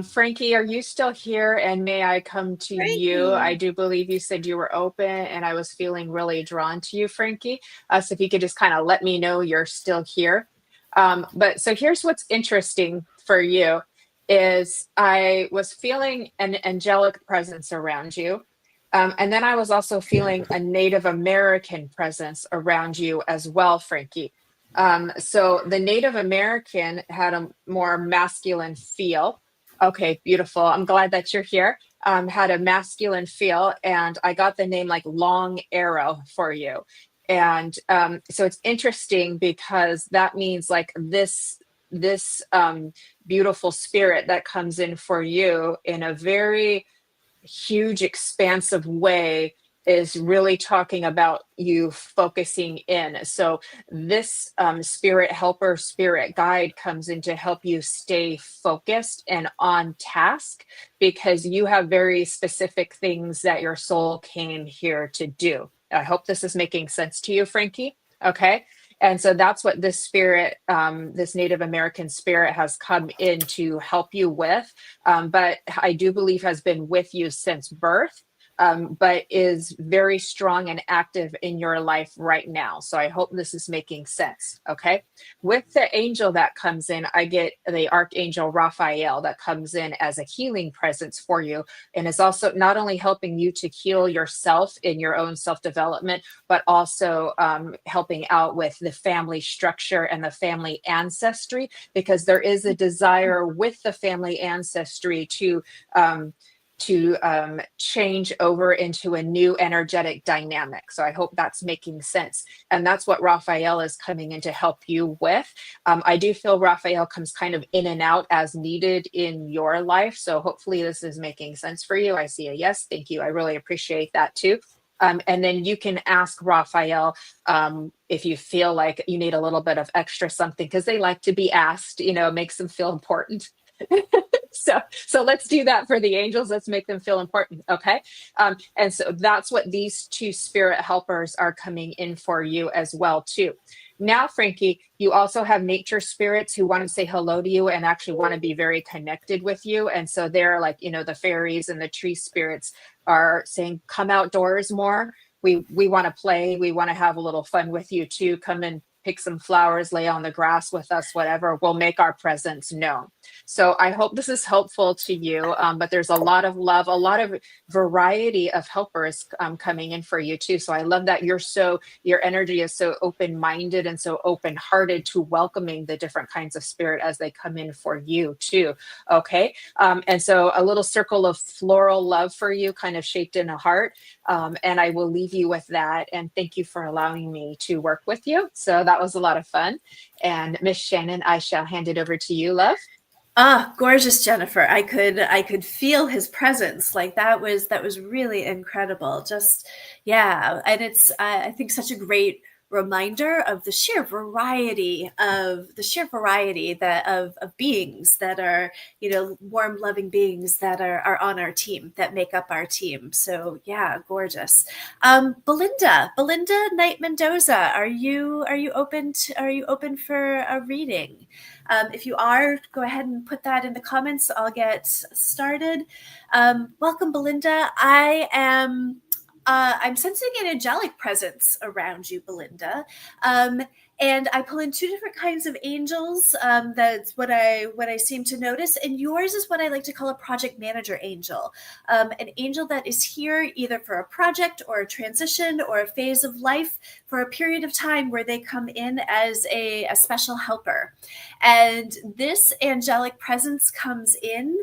Frankie, are you still here? And may I come to you? I do believe you said you were open, and I was feeling really drawn to you, Frankie. So if you could just kind of let me know you're still here. But so here's what's interesting for you is I was feeling an angelic presence around you. And then I was also feeling a Native American presence around you as well, Frankie. So the Native American had a more masculine feel. Okay, beautiful. I'm glad that you're here. Had a masculine feel, and I got the name like Long Arrow for you. And so it's interesting because that means like this beautiful spirit that comes in for you in a very huge, expansive way is really talking about you focusing in. So this spirit helper, spirit guide comes in to help you stay focused and on task because you have very specific things that your soul came here to do. I hope this is making sense to you, Frankie. Okay. And so that's what this spirit, this Native American spirit has come in to help you with. But I do believe has been with you since birth, but is very strong and active in your life right now. So I hope this is making sense. Okay. With the angel that comes in, I get the Archangel Raphael that comes in as a healing presence for you. And is also not only helping you to heal yourself in your own self-development, but also helping out with the family structure and the family ancestry, because there is a desire with the family ancestry to to change over into a new energetic dynamic. So I hope that's making sense. And that's what Raphael is coming in to help you with. I do feel Raphael comes kind of in and out as needed in your life. So hopefully this is making sense for you. I see a yes. Thank you. I really appreciate that too. And then you can ask Raphael if you feel like you need a little bit of extra something, because they like to be asked, you know, it makes them feel important. So let's do that for the angels. Let's make them feel important. Okay. And so that's what these two spirit helpers are coming in for you as well too. Now, Frankie, you also have nature spirits who want to say hello to you and actually want to be very connected with you. And so they're like, you know, the fairies and the tree spirits are saying, come outdoors more. We want to play. We want to have a little fun with you too. Come and pick some flowers, lay on the grass with us, whatever. We'll make our presence known. So I hope this is helpful to you. But there's a lot of love, a lot of variety of helpers coming in for you too. So I love that your energy is so open-minded and so open-hearted to welcoming the different kinds of spirit as they come in for you too. Okay. And so a little circle of floral love for you, kind of shaped in a heart. And I will leave you with that. And thank you for allowing me to work with you. So that was a lot of fun. And Miss Shannon, I shall hand it over to you, love. Ah, gorgeous, Jennifer. I could feel his presence. Like that was really incredible. Just, yeah. And it's, I think, such a great reminder of the sheer variety that of beings that are, you know, warm, loving beings that are on our team, that make up our team. So yeah, gorgeous. Belinda Knight Mendoza, are you open for a reading? If you are, go ahead and put that in the comments. I'll get started. Welcome, Belinda. I'm sensing an angelic presence around you, Belinda. And I pull in two different kinds of angels. That's what I seem to notice. And yours is what I like to call a project manager angel. An angel that is here either for a project or a transition or a phase of life for a period of time where they come in as a special helper. And this angelic presence comes in.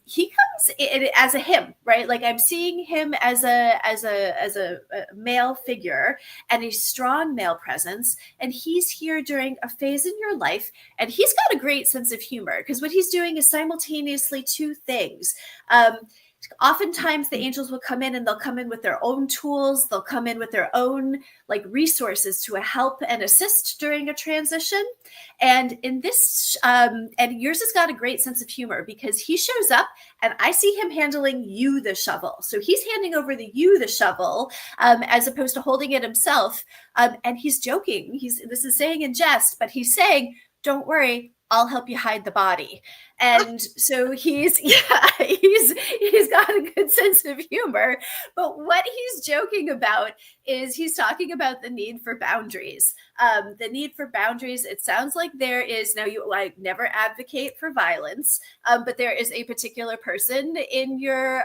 He comes in as a him, right? Like I'm seeing him as a male figure and a strong male presence. And he's here during a phase in your life. And he's got a great sense of humor because what he's doing is simultaneously two things. Oftentimes the angels will come in and they'll come in with their own tools. They'll come in with their own like resources to help and assist during a transition. And in this, and yours has got a great sense of humor because he shows up and I see him handling you the shovel. So he's handing over the shovel as opposed to holding it himself. And he's joking. This is saying in jest, but he's saying, don't worry, I'll help you hide the body. And so he's got a good sense of humor. But what he's joking about is he's talking about the need for boundaries. The need for boundaries. It sounds like there is, now I never advocate for violence, but there is a particular person in your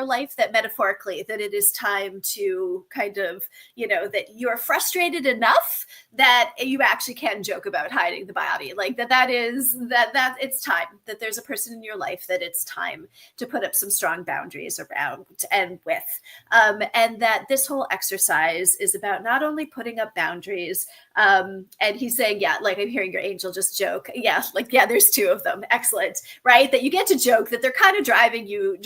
life that metaphorically that it is time to kind of, you know, that you're frustrated enough that you actually can joke about hiding the body. Like that it's time, that there's a person in your life that it's time to put up some strong boundaries around and with. And that this whole exercise is about not only putting up boundaries, and he's saying, yeah, like I'm hearing your angel just joke. Yeah, like, yeah, there's two of them. Excellent, right? That you get to joke, that they're kind of driving you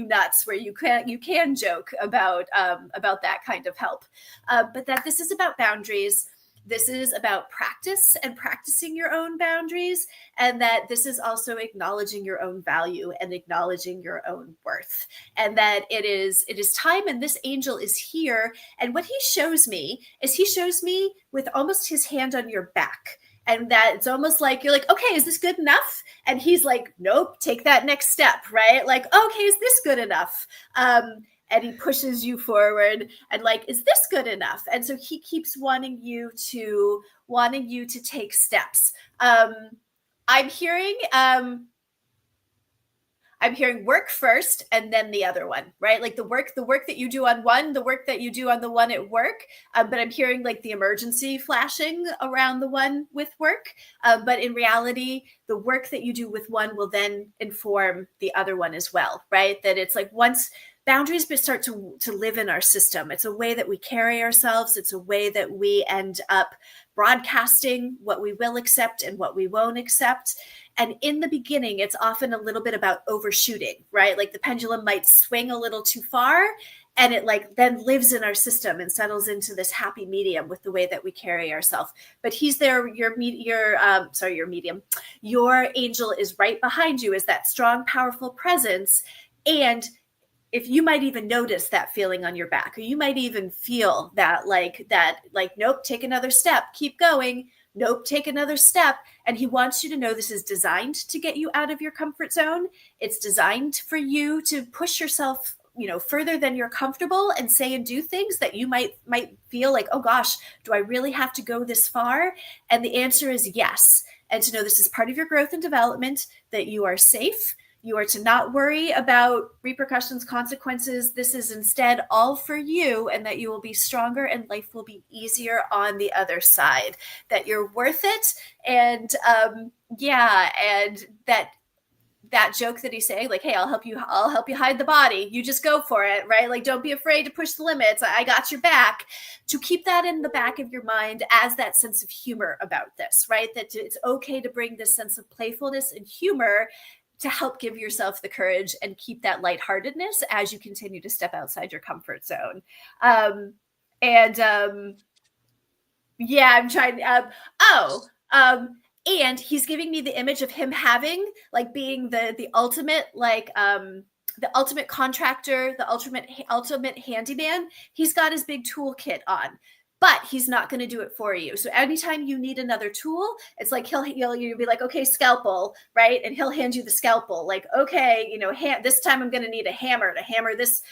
nuts, where you can joke about that kind of help. But that this is about boundaries. This is about practice and practicing your own boundaries, and that this is also acknowledging your own value and acknowledging your own worth, and that it is time. And this angel is here. And what he shows me with almost his hand on your back. And that it's almost like you're like, okay, is this good enough? And he's like, nope, take that next step, right? Like, okay, is this good enough? And he pushes you forward and like, is this good enough? And so he keeps wanting you to take steps. I'm hearing I'm hearing work first and then the other one, right? Like the work that you do on one, the work that you do on the one at work. But I'm hearing like the emergency flashing around the one with work. But in reality, the work that you do with one will then inform the other one as well, right? That it's like once boundaries start to live in our system, it's a way that we carry ourselves. It's a way that we end up broadcasting what we will accept and what we won't accept. And in the beginning, it's often a little bit about overshooting, right? Like the pendulum might swing a little too far, and it like then lives in our system and settles into this happy medium with the way that we carry ourselves. But he's there, your medium, your angel is right behind you, is that strong, powerful presence. And if you might even notice that feeling on your back, or you might even feel that, nope, take another step, keep going. Nope, take another step. And he wants you to know this is designed to get you out of your comfort zone. It's designed for you to push yourself, further than you're comfortable, and say and do things that you might feel like, oh gosh, do I really have to go this far? And the answer is yes. And to know this is part of your growth and development, that you are safe. You are to not worry about repercussions, consequences. This is instead all for you, and that you will be stronger and life will be easier on the other side, that you're worth it. And and that joke that he's saying, like, hey, I'll help you hide the body. You just go for it, right? Like, don't be afraid to push the limits. I got your back. To keep that in the back of your mind as that sense of humor about this, right? That it's okay to bring this sense of playfulness and humor to help give yourself the courage and keep that lightheartedness as you continue to step outside your comfort zone. I'm trying. And he's giving me the image of him having, like, being the ultimate, like, the ultimate contractor, the ultimate handyman. He's got his big toolkit on, but he's not going to do it for you. So anytime you need another tool, it's like you'll be like, okay, scalpel, right? And he'll hand you the scalpel. Like, okay, this time I'm going to need a hammer to hammer this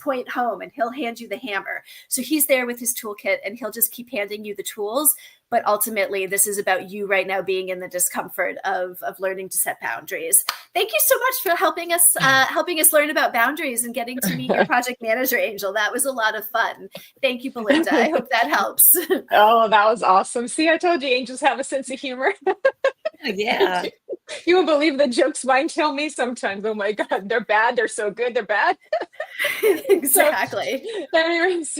point home, and he'll hand you the hammer. So he's there with his toolkit, and he'll just keep handing you the tools. But ultimately, this is about you right now being in the discomfort of learning to set boundaries. Thank you so much for helping us learn about boundaries and getting to meet your project manager, Angel. That was a lot of fun. Thank you, Belinda. I hope that helps. Oh, that was awesome. See, I told you angels have a sense of humor. Yeah. You won't believe the jokes mine tell me sometimes. Oh my God, they're bad. They're so good. They're bad. Exactly. So, anyways,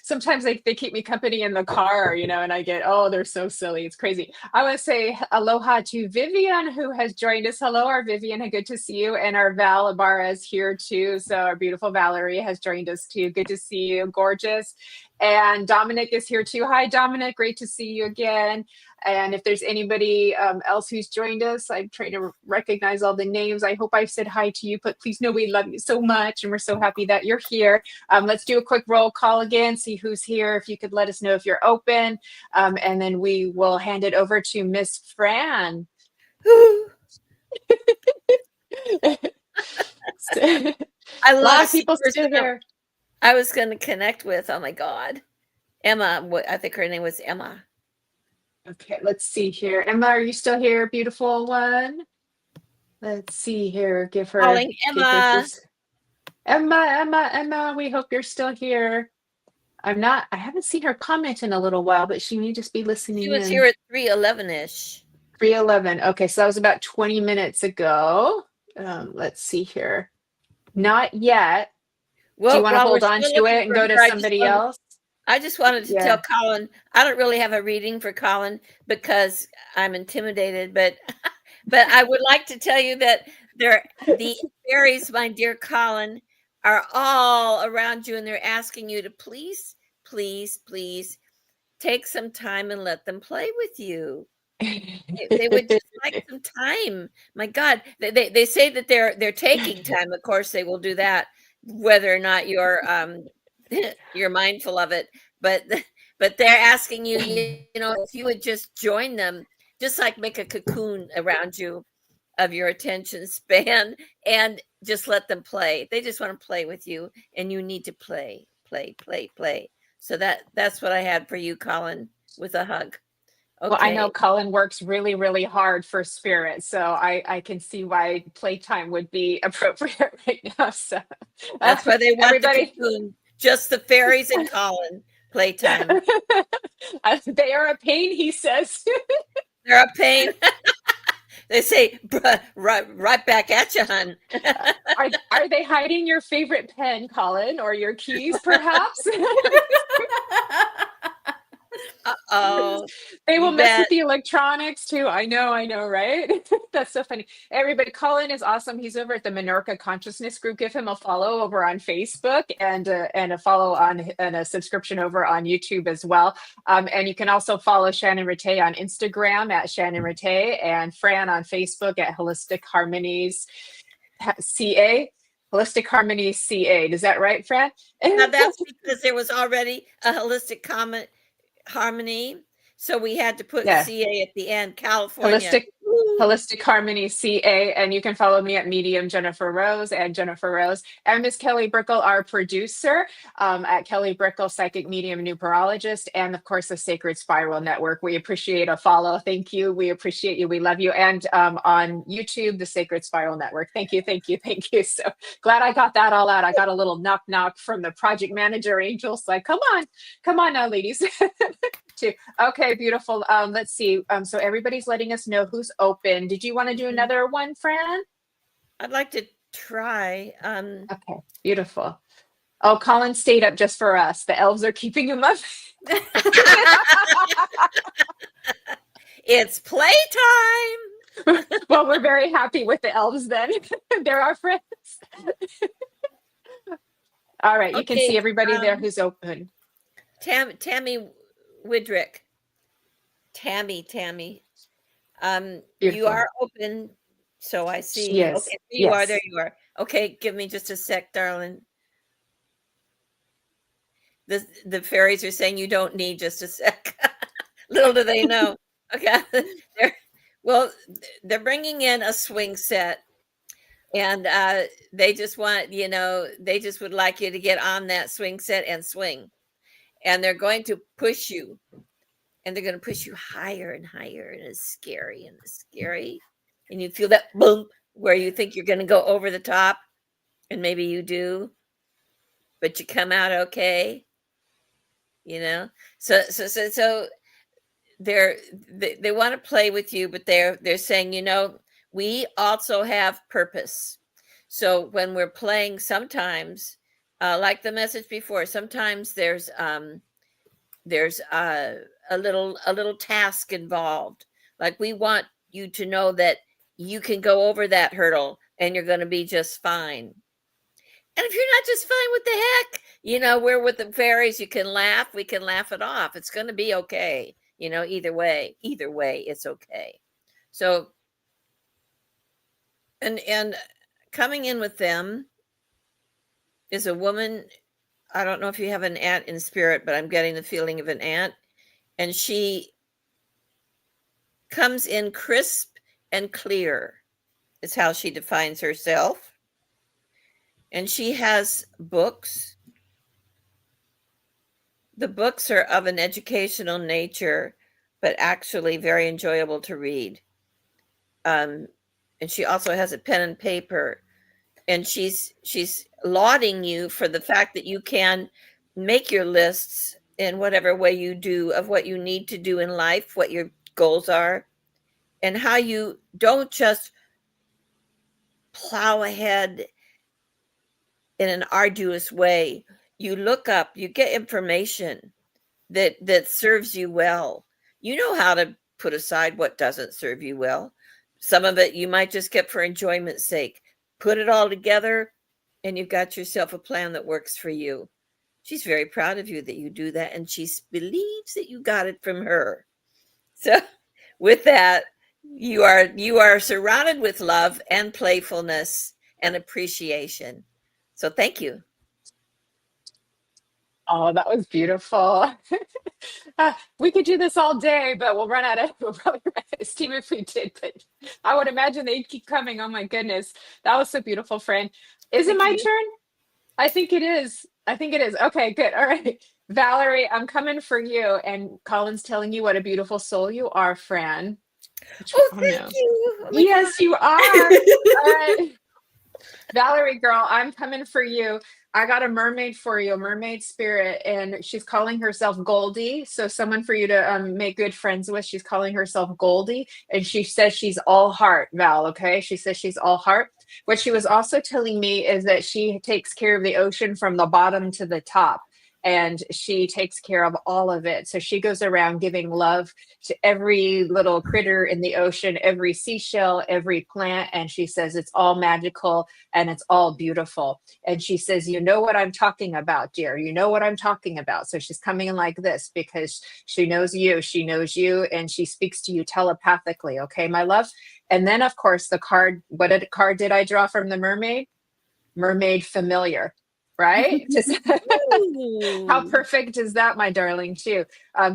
sometimes they keep me company in the car, and I get, oh, they're so silly. It's crazy. I want to say aloha to Vivian, who has joined us. Hello, our Vivian. Good to see you. And our Val Ibarra is here too. So our beautiful Valerie has joined us too. Good to see you. Gorgeous. And Dominic is here too. Hi, Dominic. Great to see you again. And if there's anybody else who's joined us, I'm trying to recognize all the names. I hope I've said hi to you, but please know we love you so much. And we're so happy that you're here. Let's do a quick roll call again, see who's here. If you could let us know if you're open. And then we will hand it over to Miss Fran. I lost a lot of people still here. I was going to connect with, oh my God, Emma. I think her name was Emma. Okay, let's see here. Emma, are you still here, beautiful one? Let's see here. Give her. Calling Emma. Emma, we hope you're still here. I haven't seen her comment in a little while, but she may just be listening in. She was here at 3:11-ish. 3:11. Okay, so that was about 20 minutes ago. Let's see here. Not yet. Well, do you want to hold on to it and go to somebody else? I just wanted to tell Colin, I don't really have a reading for Colin because I'm intimidated, but I would like to tell you that the fairies, my dear Colin, are all around you, and they're asking you to please, please, please take some time and let them play with you. They would just like some time. My God, they say that they're taking time. Of course, they will do that, whether or not you're mindful of it. But they're asking you, if you would just join them, just like make a cocoon around you of your attention span and just let them play. They just want to play with you, and you need to play. So that's what I had for you, Colin, with a hug. Well, I know Okay. Cullen works really, really hard for spirit, so I can see why playtime would be appropriate right now. So, uh, That's why they want the everybody, cocoon. Just the fairies and Colin playtime. they are a pain, he says. They're a pain. They say, right back at you, hun. Are they hiding your favorite pen, Colin, or your keys, perhaps? Oh, They will you mess with bet. the electronics too. I know, right? That's so funny. Everybody, Colin is awesome. He's over at the Menorca Consciousness Group. Give him a follow over on Facebook and a follow on and a subscription over on YouTube as well. And you can also follow Shannon Ratay on Instagram at Shannon Ratay and Fran on Facebook at Holistic Harmonies CA. Holistic Harmonies CA. Is that right, Fran? Now that's because there was already a holistic harmony, so we had to put Yeah. CA at the end. California. Holistic Harmony CA, and you can follow me at Medium Jennifer Rose and Jennifer Rose and Miss Kelly Brickle, our producer, at Kelly Brickle, Psychic Medium Numerologist, and of course the Sacred Spiral Network. We appreciate a follow. Thank you. We appreciate you. We love you. And on YouTube, the Sacred Spiral Network. Thank you. So glad I got that all out. I got a little knock from the project manager angels. Like, come on now, ladies. Too. Okay, beautiful. Let's see. So everybody's letting us know who's open. Did you want to do another one, Fran? I'd like to try. Okay, beautiful. Oh, Colin stayed up just for us. The elves are keeping him up. It's playtime. Well, we're very happy with the elves then. They're our friends. All right, you can see everybody there who's open. Tammy Widrick. Tammy. Beautiful. You are open, so I see. Yes. Okay, there you are. Okay, give me just a sec, darling. The fairies are saying you don't need just a sec. Little do they know. Okay. They're bringing in a swing set, and they just want, they just would like you to get on that swing set and swing. And they're going to push you, and they're going to push you higher and higher, and it's scary. And you feel that boom where you think you're going to go over the top, and maybe you do, but you come out okay. So they want to play with you, but they're saying, we also have purpose. So when we're playing, sometimes, like the message before, sometimes there's a little task involved. Like, we want you to know that you can go over that hurdle and you're going to be just fine. And if you're not just fine, what the heck? We're with the fairies. You can laugh. We can laugh it off. It's going to be okay. Either way, it's okay. So, and coming in with them is a woman. I don't know if you have an aunt in spirit, but I'm getting the feeling of an aunt. And she comes in crisp and clear, is how she defines herself. And she has books. The books are of an educational nature, but actually very enjoyable to read. And she also has a pen and paper. And she's lauding you for the fact that you can make your lists in whatever way you do of what you need to do in life, what your goals are, and how you don't just plow ahead in an arduous way. You look up, you get information that serves you well. You know how to put aside what doesn't serve you well. Some of it you might just get for enjoyment's sake. Put it all together, and you've got yourself a plan that works for you. She's very proud of you that you do that, and she believes that you got it from her. So with that, you are surrounded with love and playfulness and appreciation. So thank you. Oh, that was beautiful. We could do this all day, but we'll probably run out of steam if we did. But I would imagine they'd keep coming. Oh my goodness. That was so beautiful, Fran. Is it my turn? I think it is. Okay, good. All right. Valerie, I'm coming for you. And Colin's telling you what a beautiful soul you are, Fran. Oh, Oh thank no. you. Oh my Yes, you are. Valerie, girl, I'm coming for you. I got a mermaid for you, a mermaid spirit, and she's calling herself Goldie. So, someone for you to make good friends with. She's calling herself Goldie, and she says she's all heart, Val. Okay. She says she's all heart. What she was also telling me is that she takes care of the ocean from the bottom to the top. And she takes care of all of it. So she goes around giving love to every little critter in the ocean, every seashell, every plant. And she says it's all magical and it's all beautiful. And she says, you know what I'm talking about, dear. You know what I'm talking about. So she's coming in like this because she knows you, and she speaks to you telepathically. Okay, my love. And then, of course, the card, card did I draw from the mermaid? Mermaid familiar, right? How perfect is that, my darling, too?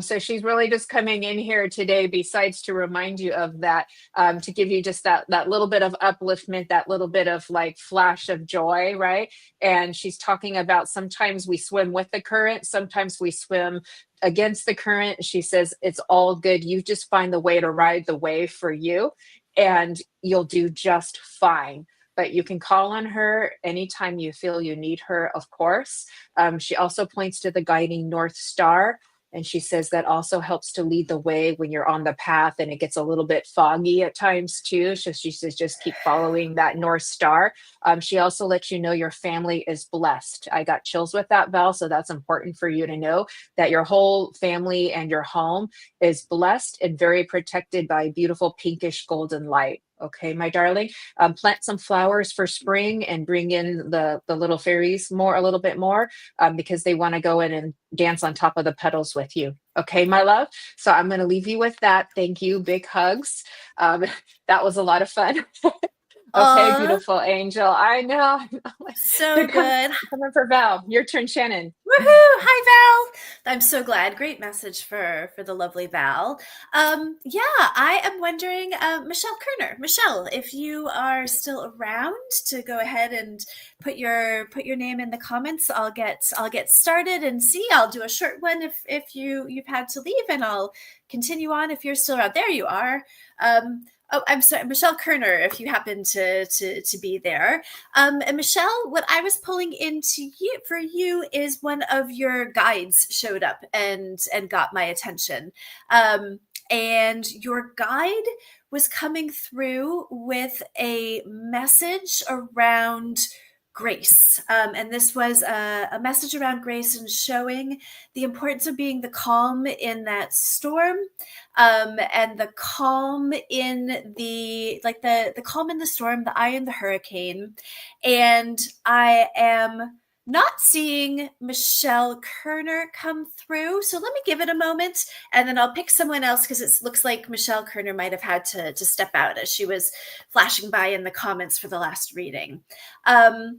So she's really just coming in here today, besides to remind you of that, to give you just that little bit of upliftment, that little bit of like flash of joy, right? And she's talking about sometimes we swim with the current, sometimes we swim against the current. She says it's all good. You just find the way to ride the wave for you, and you'll do just fine. But you can call on her anytime you feel you need her, of course. She also points to the guiding North Star. And she says that also helps to lead the way when you're on the path and it gets a little bit foggy at times too. So she says just keep following that North Star. She also lets you know your family is blessed. I got chills with that, Val. So that's important for you to know that your whole family and your home is blessed and very protected by beautiful pinkish golden light. Okay, my darling. Plant some flowers for spring and bring in the little fairies a little bit more, because they want to go in and dance on top of the petals with you. Okay, my love. So I'm going to leave you with that. Thank you. Big hugs. That was a lot of fun. Okay, beautiful angel. I know. So good. Coming for Val. Your turn, Shannon. Woohoo! Hi, Val. I'm so glad. Great message for the lovely Val. Yeah, I am wondering, Michelle Kerner. Michelle, if you are still around to go ahead and put your name in the comments, I'll get started and see. I'll do a short one if you've had to leave, and I'll continue on if you're still around. There you are. Oh, I'm sorry, Michelle Kerner, if you happen to be there. And Michelle, what I was pulling into you for you is one of your guides showed up and got my attention. And your guide was coming through with a message around grace. And this was a message around grace and showing the importance of being the calm in that storm, and the calm in the calm in the storm, the eye in the hurricane. And I am not seeing Michelle Kerner come through. So let me give it a moment and then I'll pick someone else, because it looks like Michelle Kerner might have had to step out as she was flashing by in the comments for the last reading. All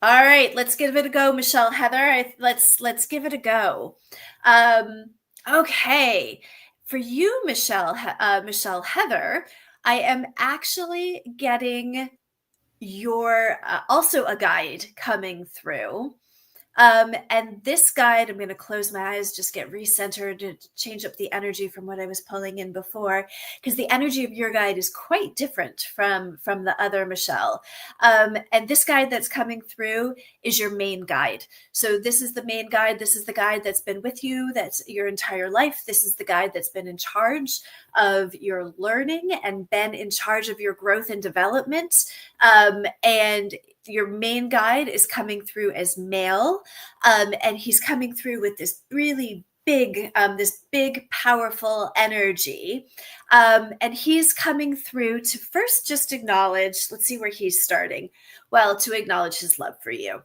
right, let's give it a go, Michelle Heather. Let's give it a go. Okay. For you, Michelle Heather, I am actually getting your also a guide coming through. And this guide, I'm going to close my eyes, just get recentered to change up the energy from what I was pulling in before, because the energy of your guide is quite different from the other Michelle. And this guide that's coming through is your main guide. So this is the main guide. This is the guide that's been with you. That's your entire life. This is the guide that's been in charge of your learning and been in charge of your growth and development. And your main guide is coming through as male, and he's coming through with this really big, powerful energy. And he's coming through to first just acknowledge, let's see where he's starting. Well, to acknowledge his love for you.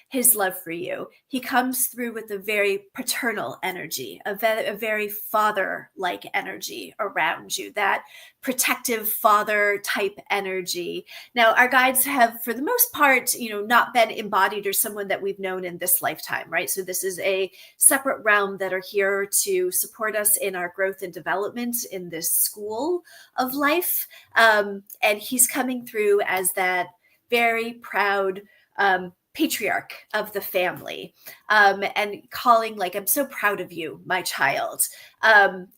His love for you. He comes through with a very paternal energy, a very father-like energy around you, that protective father type energy. Now, our guides have, for the most part, not been embodied or someone that we've known in this lifetime, right? So this is a separate realm that are here to support us in our growth and development in this school of life. And he's coming through as that very proud, patriarch of the family, and calling like, I'm so proud of you, my child.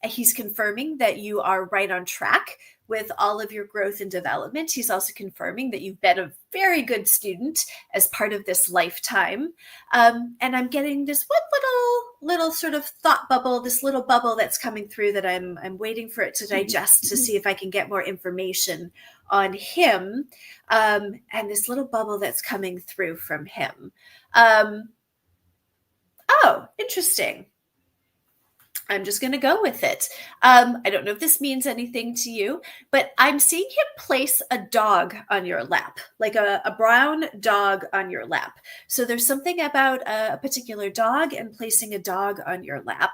He's confirming that you are right on track with all of your growth and development. He's also confirming that you've been a very good student as part of this lifetime. And I'm getting this one little sort of thought bubble, this little bubble that's coming through that I'm waiting for it to digest to see if I can get more information on him. And this little bubble that's coming through from him. Oh, interesting. I'm just going to go with it. I don't know if this means anything to you, but I'm seeing him place a dog on your lap, like a brown dog on your lap. So there's something about a particular dog and placing a dog on your lap.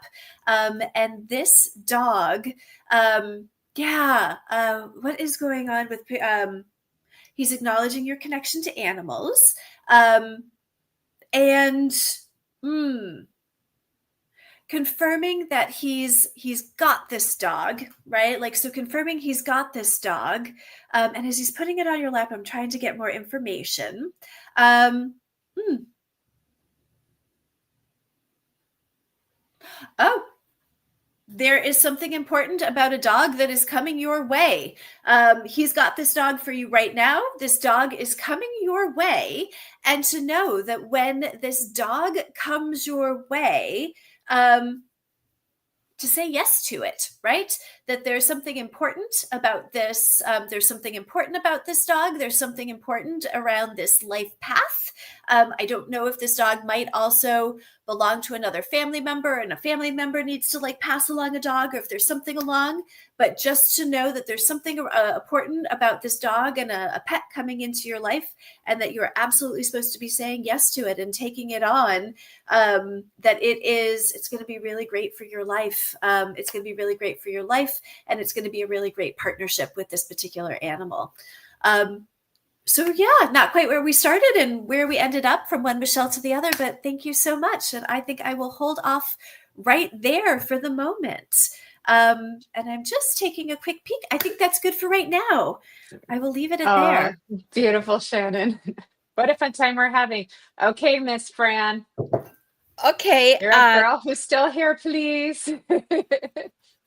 And this dog, what is going on with, he's acknowledging your connection to animals. Confirming that he's got this dog, right? Like, so confirming he's got this dog. And as he's putting it on your lap, I'm trying to get more information. Oh, there is something important about a dog that is coming your way. He's got this dog for you right now. This dog is coming your way. And to know that when this dog comes your way, to say yes to it, right? That there's something important about this. There's something important about this dog. There's something important around this life path. I don't know if this dog might also belong to another family member and a family member needs to like pass along a dog, or if there's something along, but just to know that there's something important about this dog and a pet coming into your life, and that you're absolutely supposed to be saying yes to it and taking it on, that it's going to be really great for your life. It's going to be really great for your life, and it's going to be a really great partnership with this particular animal. So yeah, not quite where we started and where we ended up from one Michelle to the other, but thank you so much. And I think I will hold off right there for the moment. And I'm just taking a quick peek. I think that's good for right now. I will leave it at there. Beautiful, Shannon. What a fun time we're having. Okay, Miss Fran. Okay. You're a girl who's still here, please.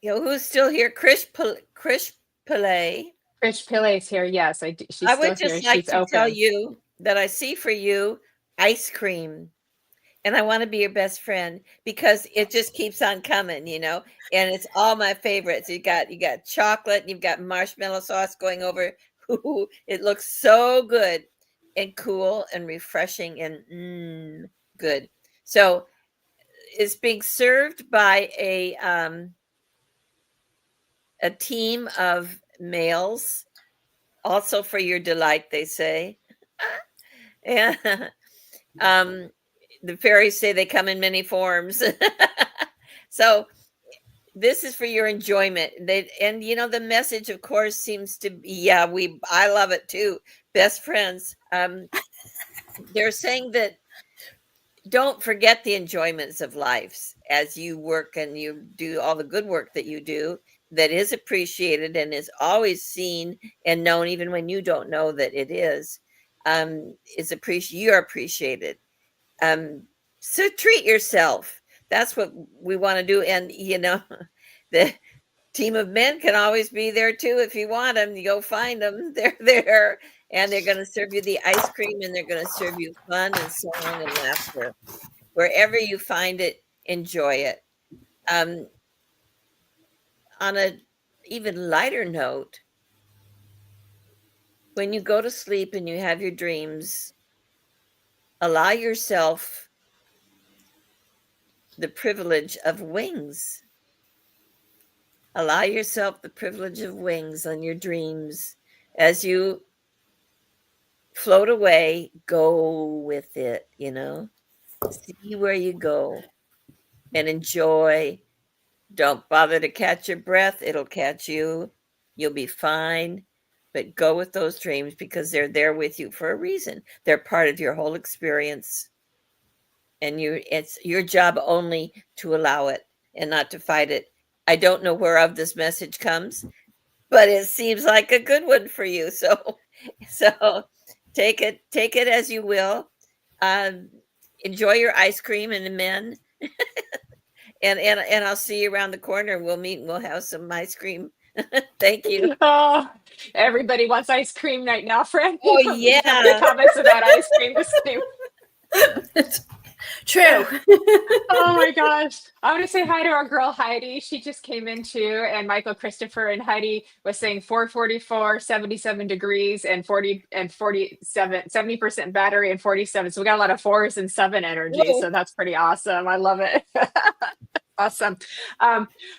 Who's still here? Krish Pillay. Krish Pillay's here. Yes, she's I would still just here. like She's to open. tell you that I see for you ice cream, and I want to be your best friend because it just keeps on coming, and it's all my favorites. You got chocolate, and you've got marshmallow sauce going over. Ooh, it looks so good and cool and refreshing and good. So it's being served by a team of males, also for your delight, they say. And the fairies say they come in many forms. So this is for your enjoyment. The message, of course, seems to be, I love it too. Best friends. They're saying that don't forget the enjoyments of life as you work and you do all the good work that you do, that is appreciated and is always seen and known, even when you don't know that it is you're appreciated. So treat yourself. That's what we want to do. And, the team of men can always be there too. If you want them, you go find them. They're there, and they're going to serve you the ice cream, and they're going to serve you fun and song and laughter. Wherever you find it, enjoy it. On a even lighter note, when you go to sleep and you have your dreams, allow yourself the privilege of wings. Allow yourself the privilege of wings on your dreams. As you float away, go with it, See where you go and enjoy. Don't bother to catch your breath. It'll catch you. You'll be fine. But go with those dreams because they're there with you for a reason. They're part of your whole experience. And it's your job only to allow it and not to fight it. I don't know whereof this message comes, but it seems like a good one for you. So take it as you will. Enjoy your ice cream and the men. and I'll see you around the corner. We'll meet and we'll have some ice cream. Thank you. Oh, everybody wants ice cream right now, Fran. Oh, We have the yeah. comments about ice cream the same. True. Oh my gosh. I want to say hi to our girl Heidi. She just came in too. And Michael Christopher and Heidi was saying 444, 77 degrees and 40 and 47, 70% battery and 47. So we got a lot of 4s and 7 energy. Whoa. So that's pretty awesome. I love it. Awesome.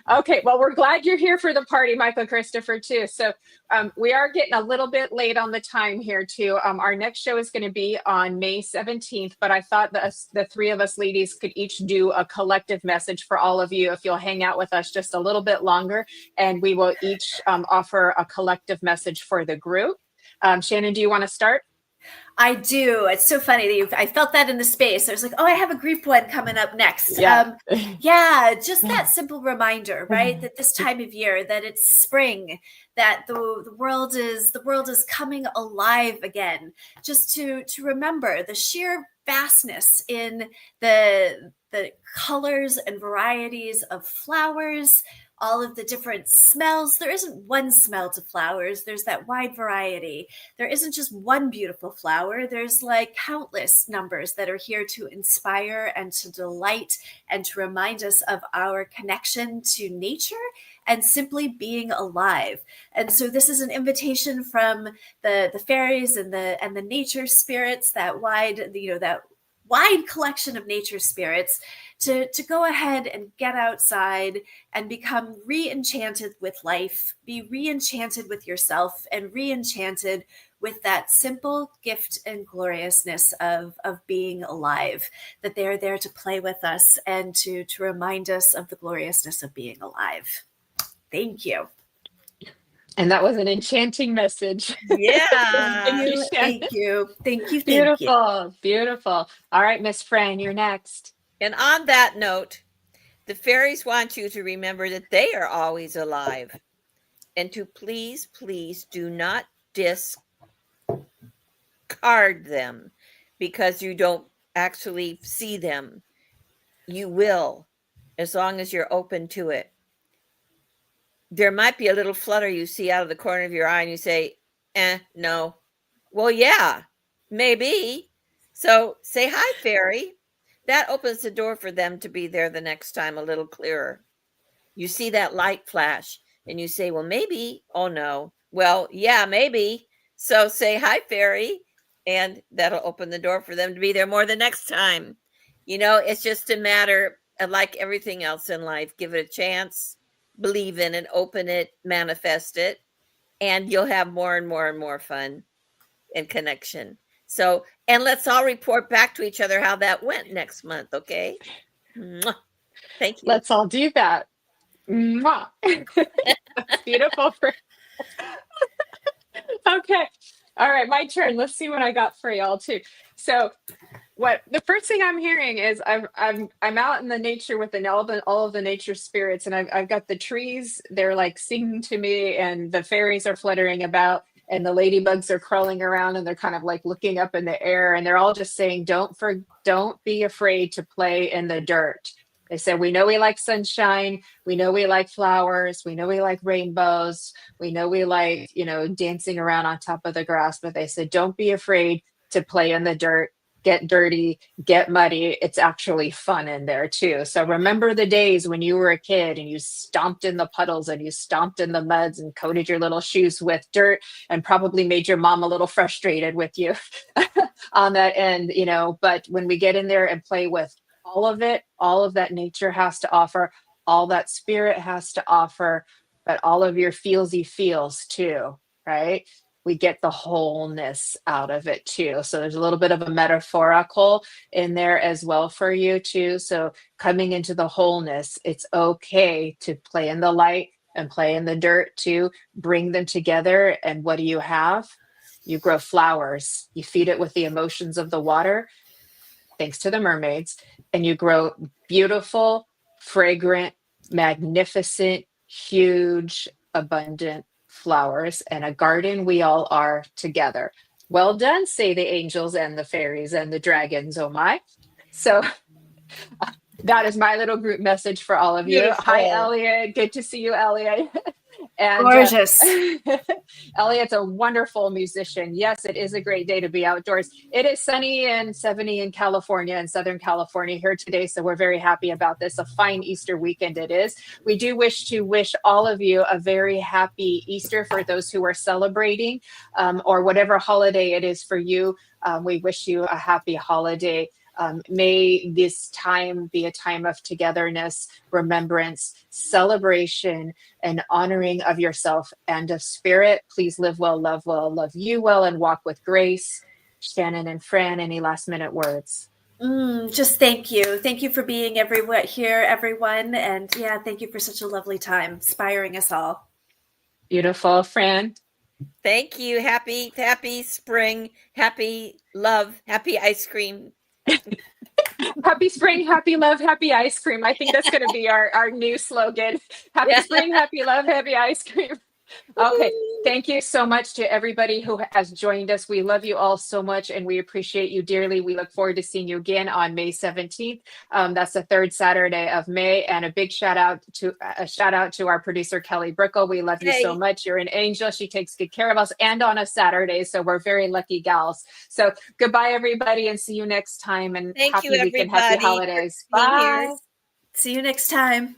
Okay, well, we're glad you're here for the party, Michael Christopher, too. So we are getting a little bit late on the time here, too. Our next show is going to be on May 17th, but I thought the three of us ladies could each do a collective message for all of you if you'll hang out with us just a little bit longer, and we will each offer a collective message for the group. Shannon, do you want to start? I do. It's so funny that I felt that in the space. I was like, oh, I have a group one coming up next. Yeah. Yeah, just that simple reminder, right? That this time of year, that it's spring, that the world is coming alive again. Just to remember the sheer vastness in the colors and varieties of flowers, all of the different smells. There isn't one smell to flowers. There's that wide variety. There isn't just one beautiful flower. There's like countless numbers that are here to inspire and to delight and to remind us of our connection to nature and simply being alive. And so this is an invitation from the fairies and the nature spirits, that wide collection of nature spirits, to go ahead and get outside and become re-enchanted with life, be re-enchanted with yourself, and re-enchanted with that simple gift and gloriousness of being alive, that they're there to play with us and to remind us of the gloriousness of being alive. Thank you. And that was an enchanting message. Yeah. Thank you. Beautiful. Beautiful. All right, Miss Fran, you're next. And on that note, the fairies want you to remember that they are always alive, and to please, please do not discard them because you don't actually see them. You will, as long as you're open to it. There might be a little flutter you see out of the corner of your eye and you say, no. Well, yeah, maybe. So say hi, fairy. That opens the door for them to be there the next time a little clearer. You see that light flash and you say, well, maybe. Oh, no. Well, yeah, maybe. So say hi, fairy, and that'll open the door for them to be there more the next time. You know, it's just a matter of, like everything else in life, give it a chance, believe in it, open it, manifest it, and you'll have more and more and more fun and connection. So, and let's all report back to each other how that went next month, okay? Mwah. Thank you. Let's all do that. Mwah. That's beautiful. Okay. All right, my turn. Let's see what I got for y'all too. So, what the first thing I'm hearing is I'm out in the nature with all of the nature spirits, and I've got the trees. They're like singing to me, and the fairies are fluttering about, and the ladybugs are crawling around, and they're kind of like looking up in the air, and they're all just saying, "Don't be afraid to play in the dirt." They said, "We know we like sunshine. We know we like flowers. We know we like rainbows. We know we like, dancing around on top of the grass." But they said, "Don't be afraid to play in the dirt. Get dirty, get muddy. It's actually fun in there too." So remember the days when you were a kid and you stomped in the puddles and you stomped in the muds and coated your little shoes with dirt and probably made your mom a little frustrated with you on that end, But when we get in there and play with all of it, all of that nature has to offer, all that spirit has to offer, but all of your feelsy feels too, right? We get the wholeness out of it too. So there's a little bit of a metaphorical in there as well for you too. So coming into the wholeness, it's okay to play in the light and play in the dirt too. Bring them together. And what do you have? You grow flowers. You feed it with the emotions of the water, thanks to the mermaids, and you grow beautiful, fragrant, magnificent, huge, abundant flowers. And a garden we all are together. Well done, say the angels and the fairies and the dragons, oh my. So that is my little group message for all of you. Hi, Beautiful. Elliot. Good to see you, Elliot. And Gorgeous. Elliot's a wonderful musician. Yes, it is a great day to be outdoors. It is sunny and 70 in California, in Southern California here today. So we're very happy about this. A fine Easter weekend it is. We do wish to wish all of you a very happy Easter for those who are celebrating, or whatever holiday it is for you. We wish you a happy holiday. May this time be a time of togetherness, remembrance, celebration, and honoring of yourself and of spirit. Please live well, love you well, and walk with grace. Shannon and Fran, any last minute words? Just thank you. Thank you for being here, everyone. And yeah, thank you for such a lovely time, inspiring us all. Beautiful. Fran? Thank you. Happy spring. Happy love. Happy ice cream. Happy spring, happy love, happy ice cream. I think that's going to be our new slogan. Happy spring, happy love, happy ice cream. Okay, thank you so much to everybody who has joined us. We love you all so much and we appreciate you dearly. We look forward to seeing you again on May 17th. That's the third Saturday of May. And a big shout out to our producer, Kelly Brickle. We love you so much. You're an angel. She takes good care of us and on a Saturday. So we're very lucky gals. So goodbye, everybody, and see you next time. And happy weekend, happy holidays. Bye. See you next time.